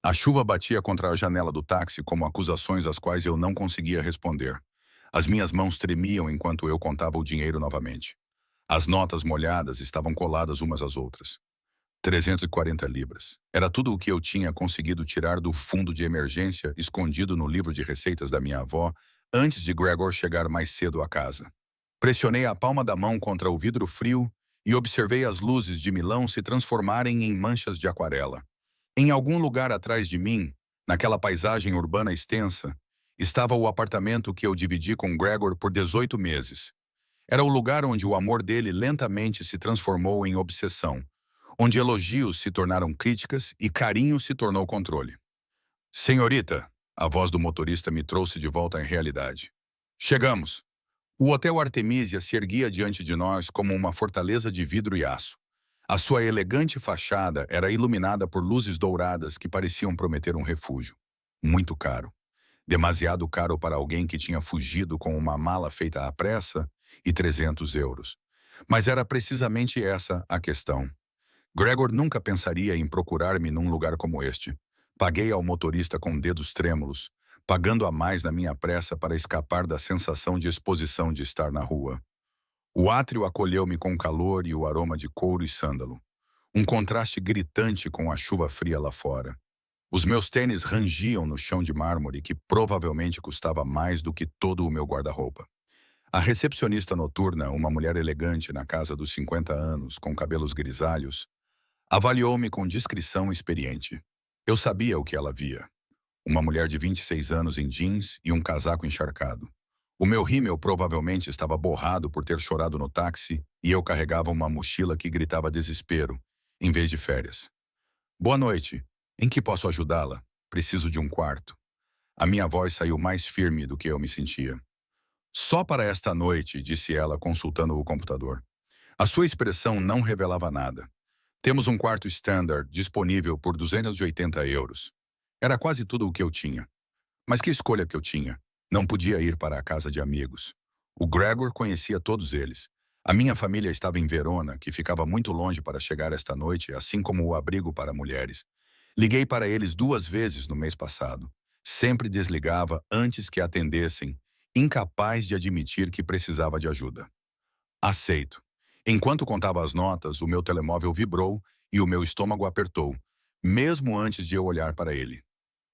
A chuva batia contra a janela do táxi como acusações às quais eu não conseguia responder. As minhas mãos tremiam enquanto eu contava o dinheiro novamente. As notas molhadas estavam coladas umas às outras. 340 libras. Era tudo o que eu tinha conseguido tirar do fundo de emergência escondido no livro de receitas da minha avó antes de Gregor chegar mais cedo à casa. Pressionei a palma da mão contra o vidro frio e observei as luzes de Milão se transformarem em manchas de aquarela. Em algum lugar atrás de mim, naquela paisagem urbana extensa, estava o apartamento que eu dividi com Gregor por 18 meses. Era o lugar onde o amor dele lentamente se transformou em obsessão, onde elogios se tornaram críticas e carinho se tornou controle. Senhorita, a voz do motorista me trouxe de volta à realidade. Chegamos. O Hotel Artemisia se erguia diante de nós como uma fortaleza de vidro e aço. A sua elegante fachada era iluminada por luzes douradas que pareciam prometer um refúgio. Muito caro. Demasiado caro para alguém que tinha fugido com uma mala feita à pressa e 300 euros. Mas era precisamente essa a questão. Gregor nunca pensaria em procurar-me num lugar como este. Paguei ao motorista com dedos trêmulos, pagando a mais na minha pressa para escapar da sensação de exposição de estar na rua. O átrio acolheu-me com calor e o aroma de couro e sândalo. Um contraste gritante com a chuva fria lá fora. Os meus tênis rangiam no chão de mármore que provavelmente custava mais do que todo o meu guarda-roupa. A recepcionista noturna, uma mulher elegante na casa dos 50 anos, com cabelos grisalhos, avaliou-me com discrição experiente. Eu sabia o que ela via. Uma mulher de 26 anos em jeans e um casaco encharcado. O meu rímel provavelmente estava borrado por ter chorado no táxi e eu carregava uma mochila que gritava desespero, em vez de férias. Boa noite. Em que posso ajudá-la? Preciso de um quarto. A minha voz saiu mais firme do que eu me sentia. Só para esta noite, disse ela consultando o computador. A sua expressão não revelava nada. Temos um quarto standard disponível por 280 euros. Era quase tudo o que eu tinha. Mas que escolha que eu tinha? Não podia ir para a casa de amigos. O Gregor conhecia todos eles. A minha família estava em Verona, que ficava muito longe para chegar esta noite, assim como o abrigo para mulheres. Liguei para eles 2 vezes no mês passado. Sempre desligava antes que atendessem, incapaz de admitir que precisava de ajuda. Aceito. Enquanto contava as notas, o meu telemóvel vibrou e o meu estômago apertou, mesmo antes de eu olhar para ele.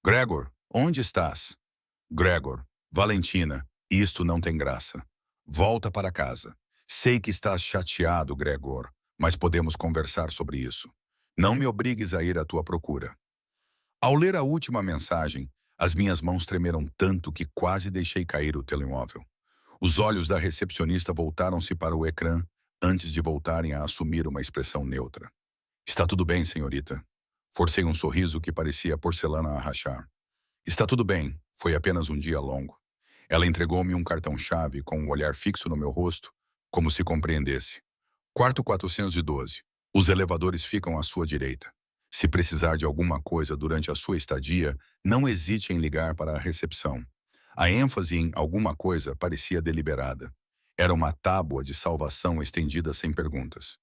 Gregor, onde estás? Gregor, Valentina, isto não tem graça. Volta para casa. Sei que estás chateado, Gregor, mas podemos conversar sobre isso. Não me obrigues a ir à tua procura. Ao ler a última mensagem, as minhas mãos tremeram tanto que quase deixei cair o telemóvel. Os olhos da recepcionista voltaram-se para o ecrã antes de voltarem a assumir uma expressão neutra. Está tudo bem, senhorita. Forcei um sorriso que parecia porcelana a rachar. Está tudo bem, foi apenas um dia longo. Ela entregou-me um cartão-chave com um olhar fixo no meu rosto, como se compreendesse. Quarto 412. Os elevadores ficam à sua direita. Se precisar de alguma coisa durante a sua estadia, não hesite em ligar para a recepção. A ênfase em alguma coisa parecia deliberada. Era uma tábua de salvação estendida sem perguntas.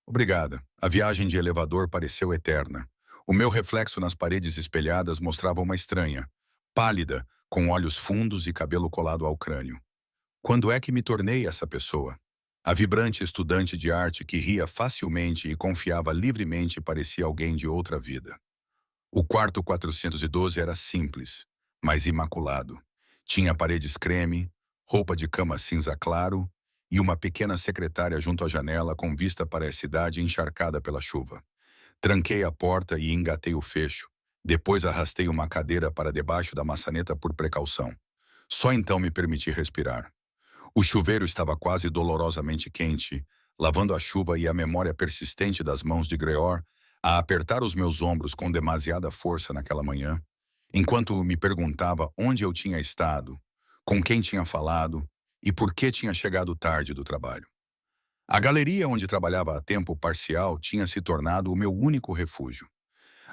Obrigada. A viagem de elevador pareceu eterna. O meu reflexo nas paredes espelhadas mostrava uma estranha, pálida, com olhos fundos e cabelo colado ao crânio. Quando é que me tornei essa pessoa? A vibrante estudante de arte que ria facilmente e confiava livremente parecia alguém de outra vida. O quarto 412 era simples, mas imaculado. Tinha paredes creme, roupa de cama cinza claro e uma pequena secretária junto à janela com vista para a cidade encharcada pela chuva. Tranquei a porta e engatei o fecho. Depois arrastei uma cadeira para debaixo da maçaneta por precaução. Só então me permiti respirar. O chuveiro estava quase dolorosamente quente, lavando a chuva e a memória persistente das mãos de Greor a apertar os meus ombros com demasiada força naquela manhã, enquanto me perguntava onde eu tinha estado, com quem tinha falado e por que tinha chegado tarde do trabalho. A galeria onde trabalhava a tempo parcial tinha se tornado o meu único refúgio.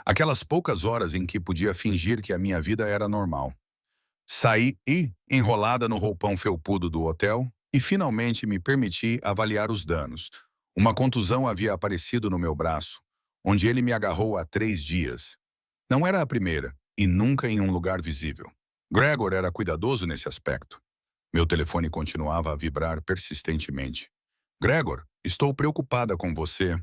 Aquelas poucas horas em que podia fingir que a minha vida era normal. Saí enrolada no roupão felpudo do hotel, e finalmente me permiti avaliar os danos. Uma contusão havia aparecido no meu braço, onde ele me agarrou há 3 dias. Não era a primeira, e nunca em um lugar visível. Gregor era cuidadoso nesse aspecto. Meu telefone continuava a vibrar persistentemente. Gregor, estou preocupada com você.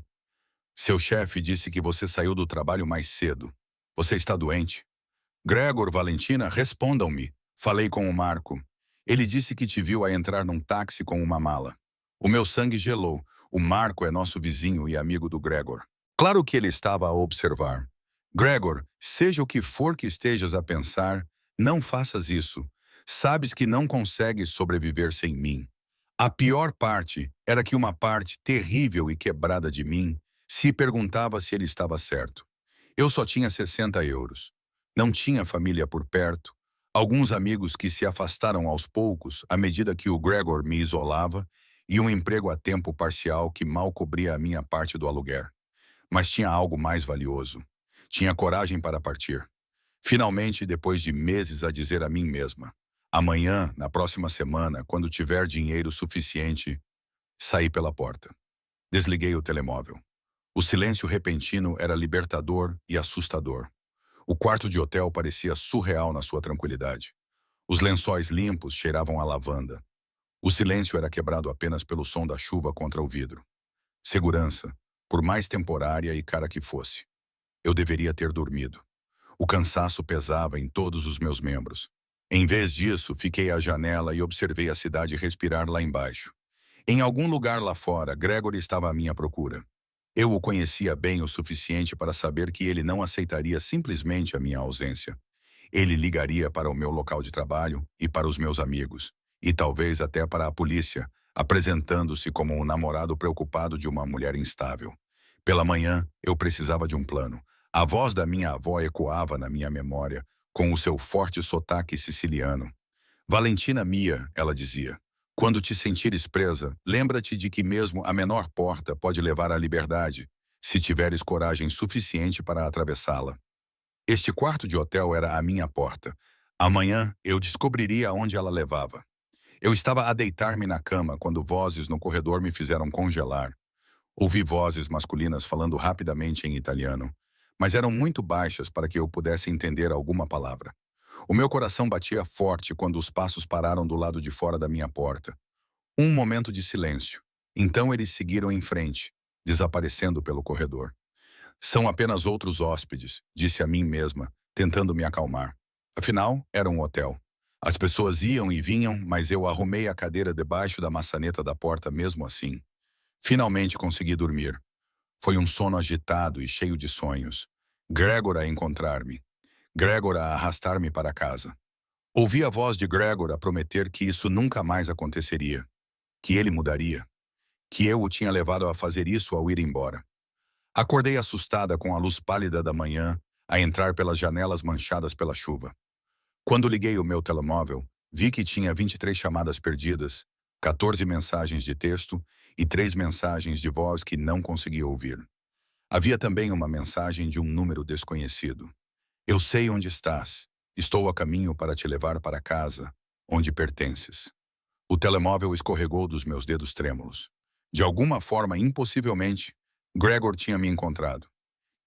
Seu chefe disse que você saiu do trabalho mais cedo. Você está doente? Gregor, Valentina, respondam-me. Falei com o Marco. Ele disse que te viu a entrar num táxi com uma mala. O meu sangue gelou. O Marco é nosso vizinho e amigo do Gregor. Claro que ele estava a observar. Gregor, seja o que for que estejas a pensar, não faças isso. Sabes que não consegues sobreviver sem mim. A pior parte era que uma parte terrível e quebrada de mim se perguntava se ele estava certo. Eu só tinha 60 euros. Não tinha família por perto. Alguns amigos que se afastaram aos poucos à medida que o Gregor me isolava e um emprego a tempo parcial que mal cobria a minha parte do aluguer. Mas tinha algo mais valioso. Tinha coragem para partir. Finalmente, depois de meses a dizer a mim mesma, amanhã, na próxima semana, quando tiver dinheiro suficiente, saí pela porta. Desliguei o telemóvel. O silêncio repentino era libertador e assustador. O quarto de hotel parecia surreal na sua tranquilidade. Os lençóis limpos cheiravam a lavanda. O silêncio era quebrado apenas pelo som da chuva contra o vidro. Segurança, por mais temporária e cara que fosse. Eu deveria ter dormido. O cansaço pesava em todos os meus membros. Em vez disso, fiquei à janela e observei a cidade respirar lá embaixo. Em algum lugar lá fora, Gregory estava à minha procura. Eu o conhecia bem o suficiente para saber que ele não aceitaria simplesmente a minha ausência. Ele ligaria para o meu local de trabalho e para os meus amigos, e talvez até para a polícia, apresentando-se como um namorado preocupado de uma mulher instável. Pela manhã, eu precisava de um plano. A voz da minha avó ecoava na minha memória, com o seu forte sotaque siciliano. Valentina Mia, ela dizia, quando te sentires presa, lembra-te de que mesmo a menor porta pode levar à liberdade, se tiveres coragem suficiente para atravessá-la. Este quarto de hotel era a minha porta. Amanhã eu descobriria aonde ela levava. Eu estava a deitar-me na cama quando vozes no corredor me fizeram congelar. Ouvi vozes masculinas falando rapidamente em italiano, mas eram muito baixas para que eu pudesse entender alguma palavra. O meu coração batia forte quando os passos pararam do lado de fora da minha porta. Um momento de silêncio. Então eles seguiram em frente, desaparecendo pelo corredor. São apenas outros hóspedes, disse a mim mesma, tentando me acalmar. Afinal, era um hotel. As pessoas iam e vinham, mas eu arrumei a cadeira debaixo da maçaneta da porta mesmo assim. Finalmente consegui dormir. Foi um sono agitado e cheio de sonhos. Gregor a encontrar-me. Gregor a arrastar-me para casa. Ouvi a voz de Gregor a prometer que isso nunca mais aconteceria. Que ele mudaria. Que eu o tinha levado a fazer isso ao ir embora. Acordei assustada com a luz pálida da manhã, a entrar pelas janelas manchadas pela chuva. Quando liguei o meu telemóvel, vi que tinha 23 chamadas perdidas, 14 mensagens de texto e 3 mensagens de voz que não consegui ouvir. Havia também uma mensagem de um número desconhecido. Eu sei onde estás. Estou a caminho para te levar para casa, onde pertences. O telemóvel escorregou dos meus dedos trêmulos. De alguma forma, impossivelmente, Gregor tinha me encontrado.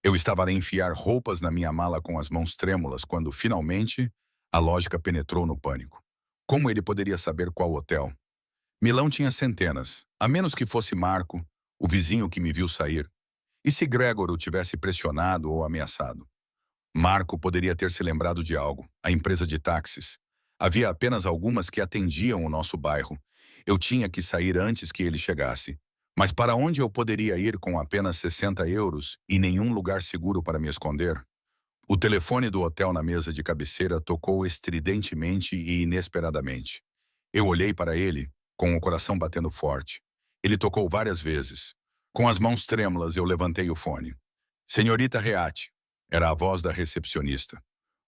Eu estava a enfiar roupas na minha mala com as mãos trêmulas quando, finalmente, a lógica penetrou no pânico. Como ele poderia saber qual hotel? Milão tinha centenas, a menos que fosse Marco, o vizinho que me viu sair. E se Gregor o tivesse pressionado ou ameaçado? Marco poderia ter se lembrado de algo, a empresa de táxis. Havia apenas algumas que atendiam o nosso bairro. Eu tinha que sair antes que ele chegasse. Mas para onde eu poderia ir com apenas 60 euros e nenhum lugar seguro para me esconder? O telefone do hotel na mesa de cabeceira tocou estridentemente e inesperadamente. Eu olhei para ele, com o coração batendo forte. Ele tocou várias vezes. Com as mãos trêmulas, eu levantei o fone. Senhorita Reati, era a voz da recepcionista.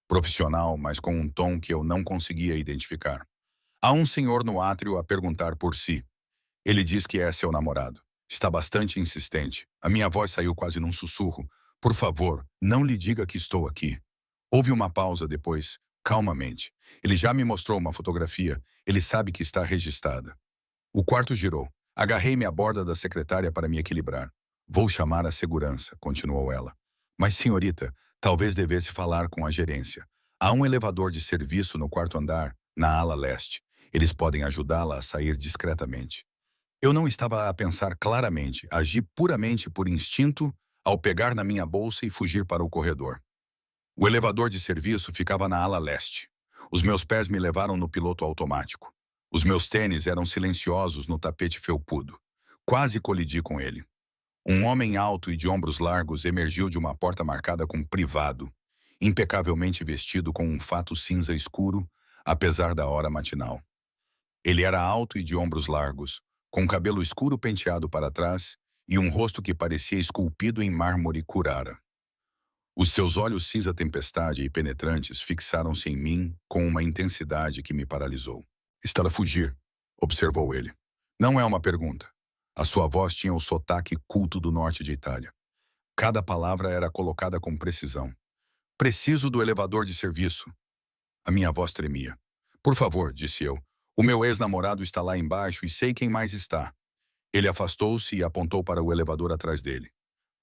Profissional, mas com um tom que eu não conseguia identificar. Há um senhor no átrio a perguntar por si. Ele diz que é seu namorado. Está bastante insistente. A minha voz saiu quase num sussurro. Por favor, não lhe diga que estou aqui. Houve uma pausa depois, calmamente. Ele já me mostrou uma fotografia. Ele sabe que está registrada. O quarto girou. Agarrei-me à borda da secretária para me equilibrar. Vou chamar a segurança, continuou ela. Mas, senhorita, Talvez devesse falar com a gerência. Há um elevador de serviço no quarto andar, na ala leste. Eles podem ajudá-la a sair discretamente. Eu não estava a pensar claramente, agi puramente por instinto ao pegar na minha bolsa e fugir para o corredor. O elevador de serviço ficava na ala leste. Os meus pés me levaram no piloto automático. Os meus tênis eram silenciosos no tapete felpudo. Quase colidi com ele. Um homem alto e de ombros largos emergiu de uma porta marcada com privado, impecavelmente vestido com um fato cinza escuro, apesar da hora matinal. Ele era alto e de ombros largos, com cabelo escuro penteado para trás e um rosto que parecia esculpido em mármore Carrara. Os seus olhos cinza-tempestade e penetrantes fixaram-se em mim com uma intensidade que me paralisou. Está a fugir, observou ele. Não é uma pergunta. A sua voz tinha o sotaque culto do norte de Itália. Cada palavra era colocada com precisão. Preciso do elevador de serviço. A minha voz tremia. Por favor, disse eu. O meu ex-namorado está lá embaixo e sei quem mais está. Ele afastou-se e apontou para o elevador atrás dele.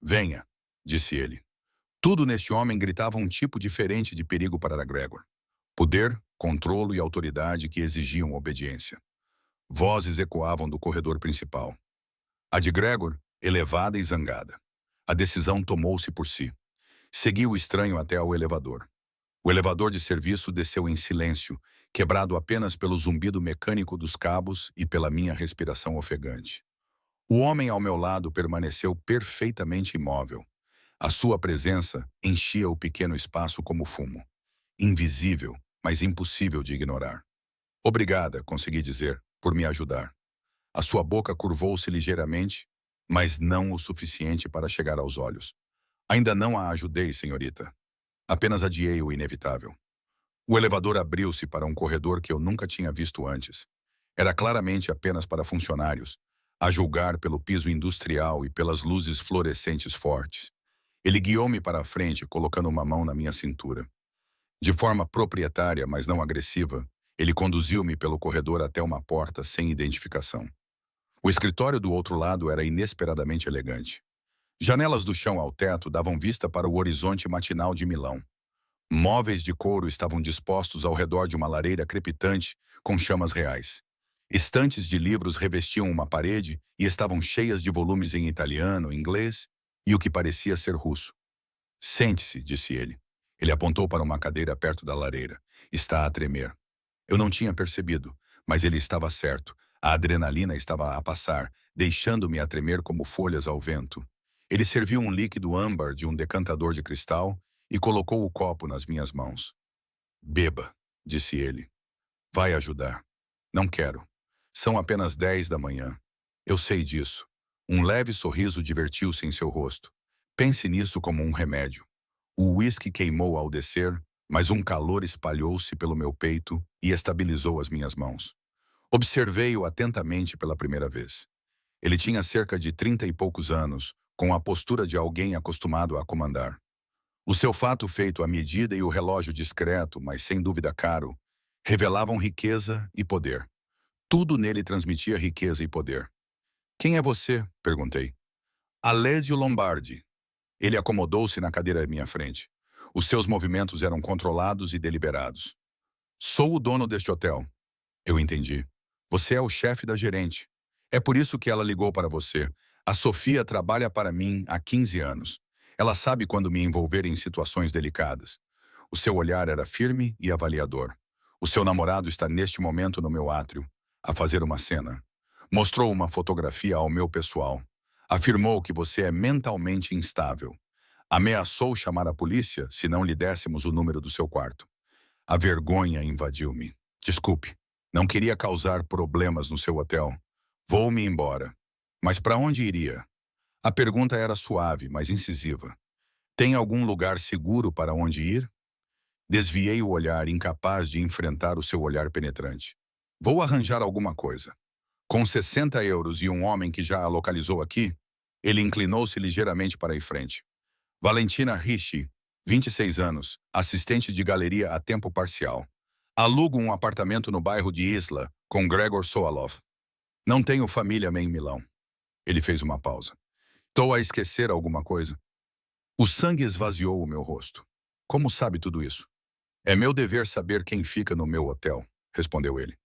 Venha, disse ele. Tudo neste homem gritava um tipo diferente de perigo para Gregor. Poder, controlo e autoridade que exigiam obediência. Vozes ecoavam do corredor principal. A de Gregor, elevada e zangada. A decisão tomou-se por si. Segui o estranho até ao elevador. O elevador de serviço desceu em silêncio, quebrado apenas pelo zumbido mecânico dos cabos e pela minha respiração ofegante. O homem ao meu lado permaneceu perfeitamente imóvel. A sua presença enchia o pequeno espaço como fumo. Invisível, mas impossível de ignorar. Obrigada, consegui dizer, por me ajudar. A sua boca curvou-se ligeiramente, mas não o suficiente para chegar aos olhos. Ainda não a ajudei, senhorita. Apenas adiei o inevitável. O elevador abriu-se para um corredor que eu nunca tinha visto antes. Era claramente apenas para funcionários, a julgar pelo piso industrial e pelas luzes fluorescentes fortes. Ele guiou-me para a frente, colocando uma mão na minha cintura. De forma proprietária, mas não agressiva, ele conduziu-me pelo corredor até uma porta sem identificação. O escritório do outro lado era inesperadamente elegante. Janelas do chão ao teto davam vista para o horizonte matinal de Milão. Móveis de couro estavam dispostos ao redor de uma lareira crepitante com chamas reais. Estantes de livros revestiam uma parede e estavam cheias de volumes em italiano, inglês e o que parecia ser russo. Sente-se, disse ele. Ele apontou para uma cadeira perto da lareira. Está a tremer. Eu não tinha percebido, mas ele estava certo. A adrenalina estava a passar, deixando-me a tremer como folhas ao vento. Ele serviu um líquido âmbar de um decantador de cristal e colocou o copo nas minhas mãos. Beba, disse ele. Vai ajudar. Não quero. São apenas 10 da manhã. Eu sei disso. Um leve sorriso divertiu-se em seu rosto. Pense nisso como um remédio. O uísque queimou ao descer, mas um calor espalhou-se pelo meu peito e estabilizou as minhas mãos. Observei-o atentamente pela primeira vez. Ele tinha cerca de 30 e poucos anos, com a postura de alguém acostumado a comandar. O seu fato feito à medida e o relógio discreto, mas sem dúvida caro, revelavam riqueza e poder. Tudo nele transmitia riqueza e poder. Quem é você? Perguntei. Alessio Lombardi. Ele acomodou-se na cadeira à minha frente. Os seus movimentos eram controlados e deliberados. Sou o dono deste hotel. Eu entendi. Você é o chefe da gerente. É por isso que ela ligou para você. A Sofia trabalha para mim há 15 anos. Ela sabe quando me envolver em situações delicadas. O seu olhar era firme e avaliador. O seu namorado está neste momento no meu átrio, a fazer uma cena. Mostrou uma fotografia ao meu pessoal. Afirmou que você é mentalmente instável. Ameaçou chamar a polícia se não lhe dessemos o número do seu quarto. A vergonha invadiu-me. Desculpe, não queria causar problemas no seu hotel. Vou-me embora. Mas para onde iria? A pergunta era suave, mas incisiva. Tem algum lugar seguro para onde ir? Desviei o olhar, incapaz de enfrentar o seu olhar penetrante. Vou arranjar alguma coisa. Com 60 euros e um homem que já a localizou aqui, ele inclinou-se ligeiramente para a frente. Valentina Ricci, 26 anos, assistente de galeria a tempo parcial. Alugo um apartamento no bairro de Isla, com Gregor Soalov. Não tenho família em Milão. Ele fez uma pausa. Estou a esquecer alguma coisa. O sangue esvaziou o meu rosto. Como sabe tudo isso? É meu dever saber quem fica no meu hotel, respondeu ele.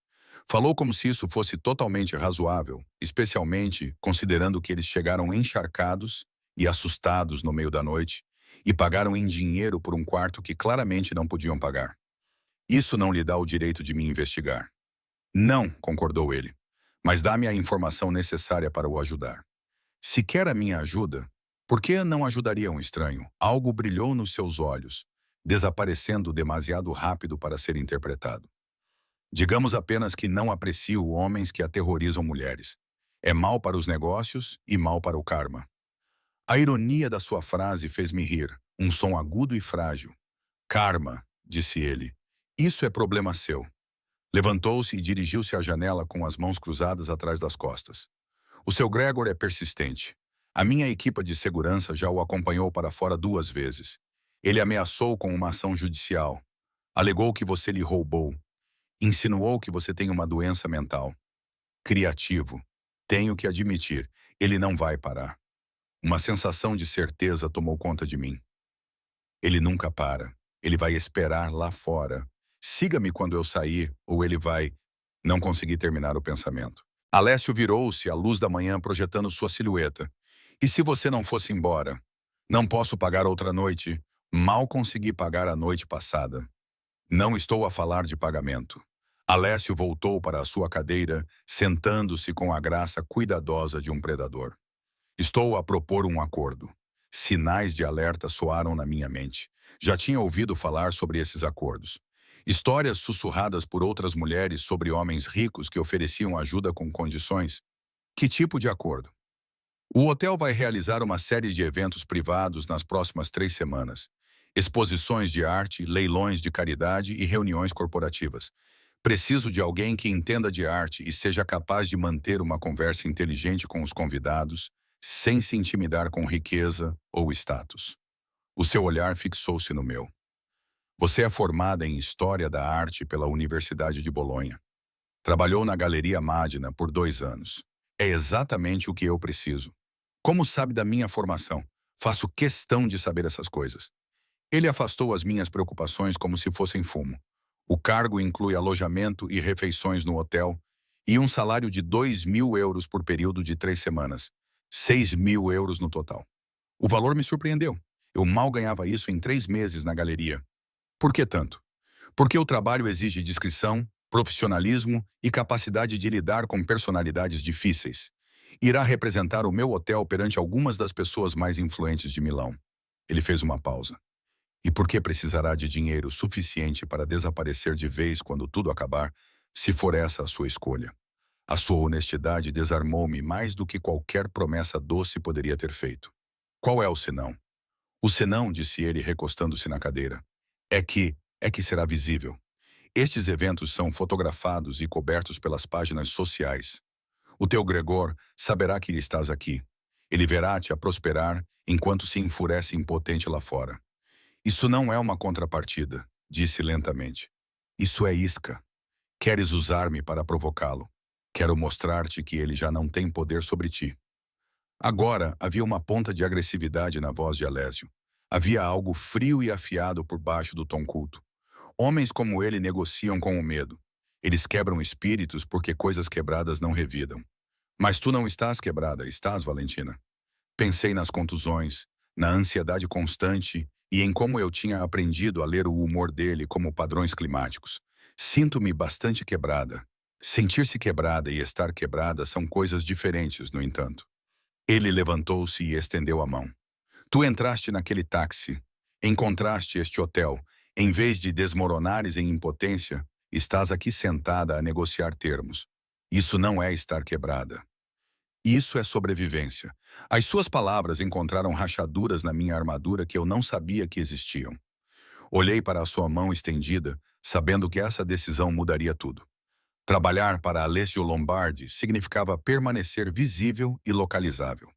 Falou como se isso fosse totalmente razoável, especialmente considerando que eles chegaram encharcados e assustados no meio da noite e pagaram em dinheiro por um quarto que claramente não podiam pagar. Isso não lhe dá o direito de me investigar. Não, concordou ele, mas dá-me a informação necessária para o ajudar. Se quer a minha ajuda, por que não ajudaria um estranho? Algo brilhou nos seus olhos, desaparecendo demasiado rápido para ser interpretado. Digamos apenas que não aprecio homens que aterrorizam mulheres. É mal para os negócios e mal para o karma. A ironia da sua frase fez-me rir, um som agudo e frágil. Karma, disse ele. Isso é problema seu. Levantou-se e dirigiu-se à janela com as mãos cruzadas atrás das costas. O seu Gregor é persistente. A minha equipe de segurança já o acompanhou para fora 2 vezes. Ele ameaçou com uma ação judicial. Alegou que você lhe roubou. Insinuou que você tem uma doença mental. Criativo. Tenho que admitir, ele não vai parar. Uma sensação de certeza tomou conta de mim. Ele nunca para. Ele vai esperar lá fora. Siga-me quando eu sair, ou ele vai... Não consegui terminar o pensamento. Alessio virou-se à luz da manhã projetando sua silhueta. E se você não fosse embora? Não posso pagar outra noite. Mal consegui pagar a noite passada. Não estou a falar de pagamento. Alessio voltou para a sua cadeira, sentando-se com a graça cuidadosa de um predador. Estou a propor um acordo. Sinais de alerta soaram na minha mente. Já tinha ouvido falar sobre esses acordos. Histórias sussurradas por outras mulheres sobre homens ricos que ofereciam ajuda com condições. Que tipo de acordo? O hotel vai realizar uma série de eventos privados nas próximas 3 semanas. Exposições de arte, leilões de caridade e reuniões corporativas. Preciso de alguém que entenda de arte e seja capaz de manter uma conversa inteligente com os convidados, sem se intimidar com riqueza ou status. O seu olhar fixou-se no meu. Você é formada em História da Arte pela Universidade de Bolonha. Trabalhou na Galeria Magna por 2 anos. É exatamente o que eu preciso. Como sabe da minha formação? Faço questão de saber essas coisas. Ele afastou as minhas preocupações como se fossem fumo. O cargo inclui alojamento e refeições no hotel e um salário de 2.000 euros por período de 3 semanas. 6.000 euros no total. O valor me surpreendeu. Eu mal ganhava isso em 3 meses na galeria. Por que tanto? Porque o trabalho exige discrição, profissionalismo e capacidade de lidar com personalidades difíceis. Irá representar o meu hotel perante algumas das pessoas mais influentes de Milão. Ele fez uma pausa. E por que precisará de dinheiro suficiente para desaparecer de vez quando tudo acabar, se for essa a sua escolha? A sua honestidade desarmou-me mais do que qualquer promessa doce poderia ter feito. Qual é o senão? O senão, disse ele recostando-se na cadeira, é que será visível. Estes eventos são fotografados e cobertos pelas páginas sociais. O teu Gregor saberá que estás aqui. Ele verá-te a prosperar enquanto se enfurece impotente lá fora. Isso não é uma contrapartida, disse lentamente. Isso é isca. Queres usar-me para provocá-lo. Quero mostrar-te que ele já não tem poder sobre ti. Agora havia uma ponta de agressividade na voz de Alessio. Havia algo frio e afiado por baixo do tom culto. Homens como ele negociam com o medo. Eles quebram espíritos porque coisas quebradas não revidam. Mas tu não estás quebrada, estás, Valentina? Pensei nas contusões, na ansiedade constante e em como eu tinha aprendido a ler o humor dele como padrões climáticos. Sinto-me bastante quebrada. Sentir-se quebrada e estar quebrada são coisas diferentes, no entanto. Ele levantou-se e estendeu a mão. Tu entraste naquele táxi, encontraste este hotel. Em vez de desmoronares em impotência, estás aqui sentada a negociar termos. Isso não é estar quebrada. Isso é sobrevivência. As suas palavras encontraram rachaduras na minha armadura que eu não sabia que existiam. Olhei para a sua mão estendida, sabendo que essa decisão mudaria tudo. Trabalhar para Alessio Lombardi significava permanecer visível e localizável.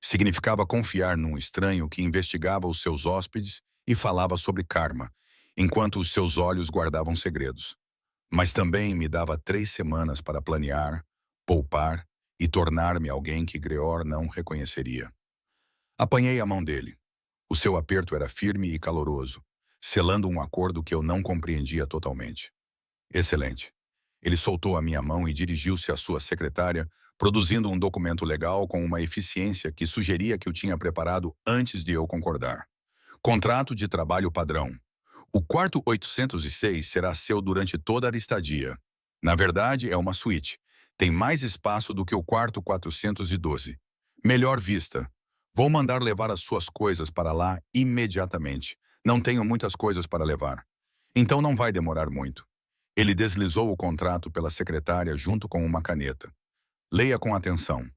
Significava confiar num estranho que investigava os seus hóspedes e falava sobre karma, enquanto os seus olhos guardavam segredos. Mas também me dava 3 semanas para planear, poupar e tornar-me alguém que Greor não reconheceria. Apanhei a mão dele. O seu aperto era firme e caloroso. selando um acordo que eu não compreendia totalmente. Excelente. Ele soltou a minha mão e dirigiu-se à sua secretária, produzindo um documento legal com uma eficiência que sugeria que eu tinha preparado antes de eu concordar. Contrato de trabalho padrão. O quarto 806 será seu durante toda a estadia. Na verdade, é uma suíte. Tem mais espaço do que o quarto 412. Melhor vista. Vou mandar levar as suas coisas para lá imediatamente. Não tenho muitas coisas para levar. Então não vai demorar muito. Ele deslizou o contrato pela secretária junto com uma caneta. Leia com atenção.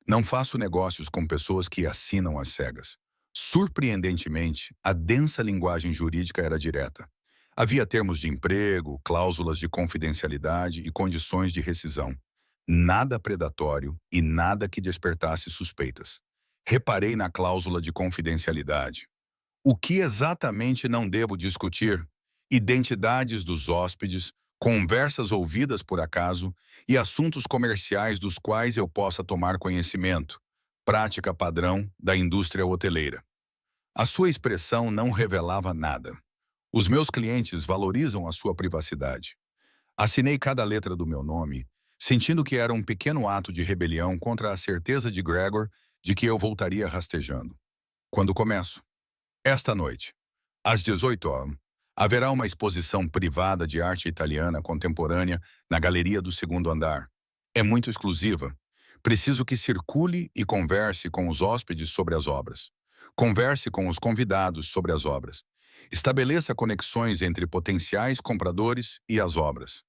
Não faço negócios com pessoas que assinam às cegas. Surpreendentemente, a densa linguagem jurídica era direta. Havia termos de emprego, cláusulas de confidencialidade e condições de rescisão. Nada predatório e nada que despertasse suspeitas. Reparei na cláusula de confidencialidade. O que exatamente não devo discutir? Identidades dos hóspedes, conversas ouvidas por acaso e assuntos comerciais dos quais eu possa tomar conhecimento. Prática padrão da indústria hoteleira. A sua expressão não revelava nada. Os meus clientes valorizam a sua privacidade. Assinei cada letra do meu nome, sentindo que era um pequeno ato de rebelião contra a certeza de Gregor de que eu voltaria rastejando. Quando começo? Esta noite, às 18 horas, haverá uma exposição privada de arte italiana contemporânea na galeria do segundo andar. É muito exclusiva. Preciso que circule e converse com os hóspedes sobre as obras. Converse com os convidados sobre as obras. Estabeleça conexões entre potenciais compradores e as obras.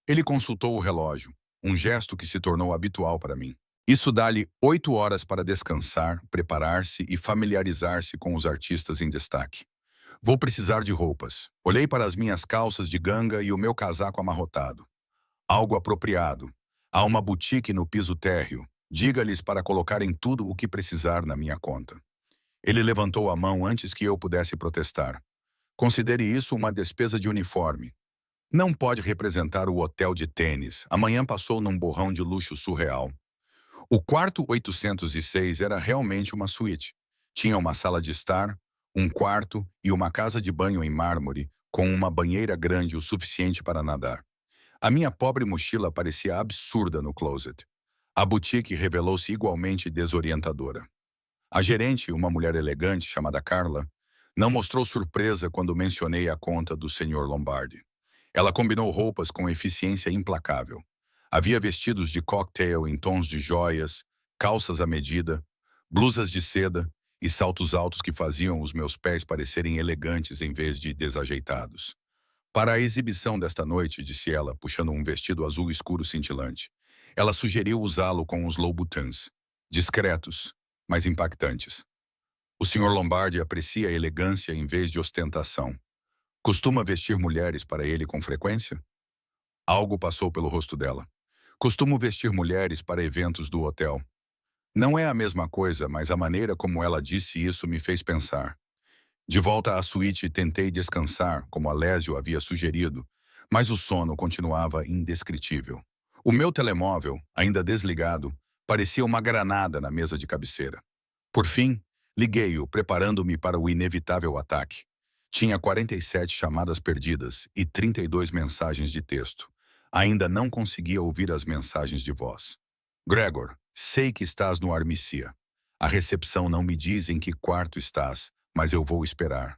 Ele consultou o relógio, um gesto que se tornou habitual para mim. Isso dá-lhe 8 horas para descansar, preparar-se e familiarizar-se com os artistas em destaque. Vou precisar de roupas. Olhei para as minhas calças de ganga e o meu casaco amarrotado. Algo apropriado. Há uma boutique no piso térreo. Diga-lhes para colocarem tudo o que precisar na minha conta. Ele levantou a mão antes que eu pudesse protestar. Considere isso uma despesa de uniforme. Não pode representar o hotel de tênis. Amanhã passou num borrão de luxo surreal. O quarto 806 era realmente uma suíte. Tinha uma sala de estar, um quarto e uma casa de banho em mármore, com uma banheira grande o suficiente para nadar. A minha pobre mochila parecia absurda no closet. A boutique revelou-se igualmente desorientadora. A gerente, uma mulher elegante chamada Carla, não mostrou surpresa quando mencionei a conta do Sr. Lombardi. Ela combinou roupas com eficiência implacável. Havia vestidos de cocktail em tons de joias, calças à medida, blusas de seda e saltos altos que faziam os meus pés parecerem elegantes em vez de desajeitados. Para a exibição desta noite, disse ela, puxando um vestido azul escuro cintilante. Ela sugeriu usá-lo com os Louboutins, discretos, mas impactantes. O Sr. Lombardi aprecia a elegância em vez de ostentação. Costuma vestir mulheres para ele com frequência? Algo passou pelo rosto dela. Costumo vestir mulheres para eventos do hotel. Não é a mesma coisa, mas a maneira como ela disse isso me fez pensar. De volta à suíte, tentei descansar, como Alésio havia sugerido, mas o sono continuava indescritível. O meu telemóvel, ainda desligado, parecia uma granada na mesa de cabeceira. Por fim, liguei-o, preparando-me para o inevitável ataque. Tinha 47 chamadas perdidas e 32 mensagens de texto. Ainda não conseguia ouvir as mensagens de voz. Gregor, sei que estás no Armicia. A recepção não me diz em que quarto estás, mas eu vou esperar.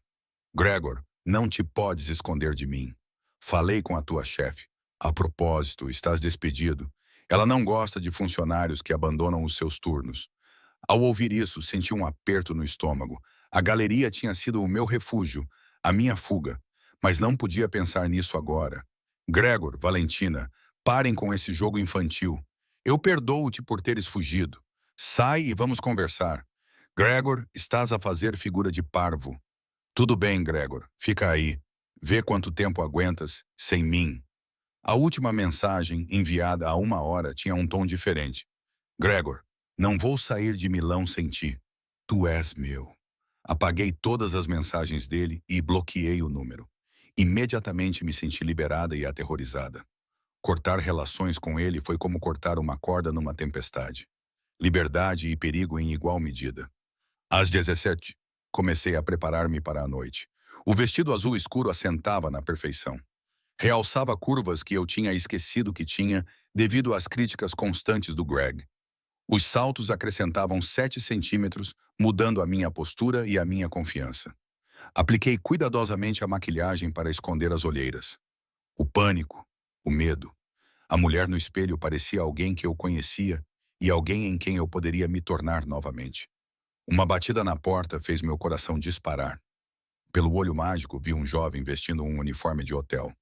Gregor, não te podes esconder de mim. Falei com a tua chefe. A propósito, estás despedido. Ela não gosta de funcionários que abandonam os seus turnos. Ao ouvir isso, senti um aperto no estômago. A galeria tinha sido o meu refúgio, a minha fuga. Mas não podia pensar nisso agora. Gregor, Valentina, parem com esse jogo infantil. Eu perdoo-te por teres fugido. Sai e vamos conversar. Gregor, estás a fazer figura de parvo. Tudo bem, Gregor, fica aí. Vê quanto tempo aguentas sem mim. A última mensagem, enviada há 1 hora, tinha um tom diferente. Gregor, não vou sair de Milão sem ti. Tu és meu. Apaguei todas as mensagens dele e bloqueei o número. Imediatamente me senti liberada e aterrorizada. Cortar relações com ele foi como cortar uma corda numa tempestade. Liberdade e perigo em igual medida. Às 17, comecei a preparar-me para a noite. O vestido azul escuro assentava na perfeição. Realçava curvas que eu tinha esquecido que tinha devido às críticas constantes do Greg. Os saltos acrescentavam 7 centímetros, mudando a minha postura e a minha confiança. Apliquei cuidadosamente a maquilhagem para esconder as olheiras. O pânico, o medo. A mulher no espelho parecia alguém que eu conhecia e alguém em quem eu poderia me tornar novamente. Uma batida na porta fez meu coração disparar. Pelo olho mágico, vi um jovem vestindo um uniforme de hotel.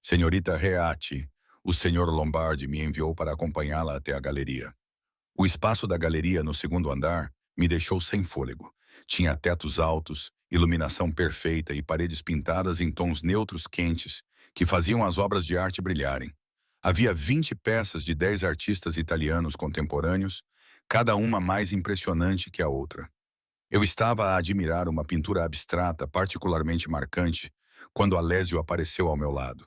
Senhorita Reati, o senhor Lombardi me enviou para acompanhá-la até a galeria. O espaço da galeria no segundo andar me deixou sem fôlego. Tinha tetos altos, iluminação perfeita e paredes pintadas em tons neutros quentes que faziam as obras de arte brilharem. Havia 20 peças de 10 artistas italianos contemporâneos, cada uma mais impressionante que a outra. Eu estava a admirar uma pintura abstrata particularmente marcante quando Alésio apareceu ao meu lado.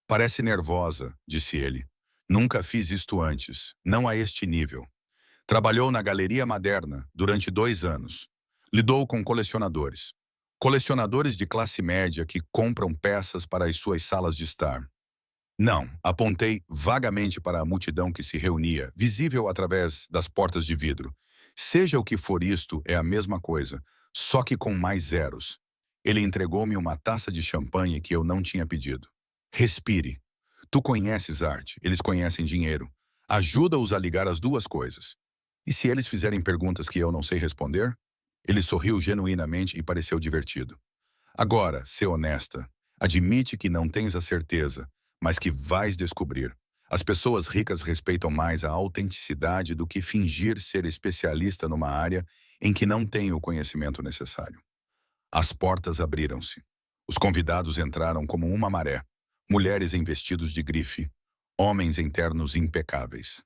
Parece nervosa, disse ele. Nunca fiz isto antes, não a este nível. Trabalhou na Galeria Moderna durante 2 anos. Lidou com colecionadores. Colecionadores de classe média que compram peças para as suas salas de estar. Não, apontei vagamente para a multidão que se reunia, visível através das portas de vidro. Seja o que for isto, é a mesma coisa, só que com mais zeros. Ele entregou-me uma taça de champanhe que eu não tinha pedido. Respire. Tu conheces arte, eles conhecem dinheiro. Ajuda-os a ligar as duas coisas. E se eles fizerem perguntas que eu não sei responder? Ele sorriu genuinamente e pareceu divertido. Agora, sê honesta. Admite que não tens a certeza, mas que vais descobrir. As pessoas ricas respeitam mais a autenticidade do que fingir ser especialista numa área em que não tem o conhecimento necessário. As portas abriram-se. Os convidados entraram como uma maré. Mulheres em vestidos de grife, homens em ternos impecáveis.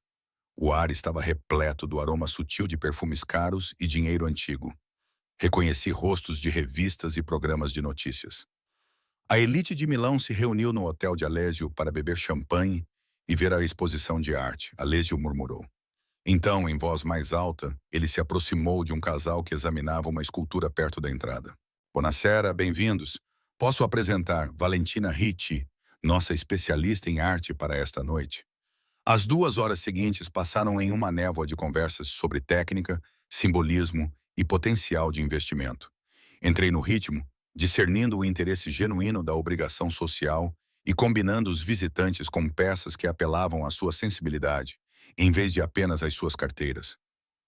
O ar estava repleto do aroma sutil de perfumes caros e dinheiro antigo. Reconheci rostos de revistas e programas de notícias. A elite de Milão se reuniu no hotel de Alésio para beber champanhe e ver a exposição de arte, Alésio murmurou. Então, em voz mais alta, ele se aproximou de um casal que examinava uma escultura perto da entrada. Buonasera, bem-vindos. Posso apresentar Valentina Ricci, nossa especialista em arte para esta noite. As 2 horas seguintes passaram em uma névoa de conversas sobre técnica, simbolismo e potencial de investimento. Entrei no ritmo, discernindo o interesse genuíno da obrigação social e combinando os visitantes com peças que apelavam à sua sensibilidade, em vez de apenas às suas carteiras.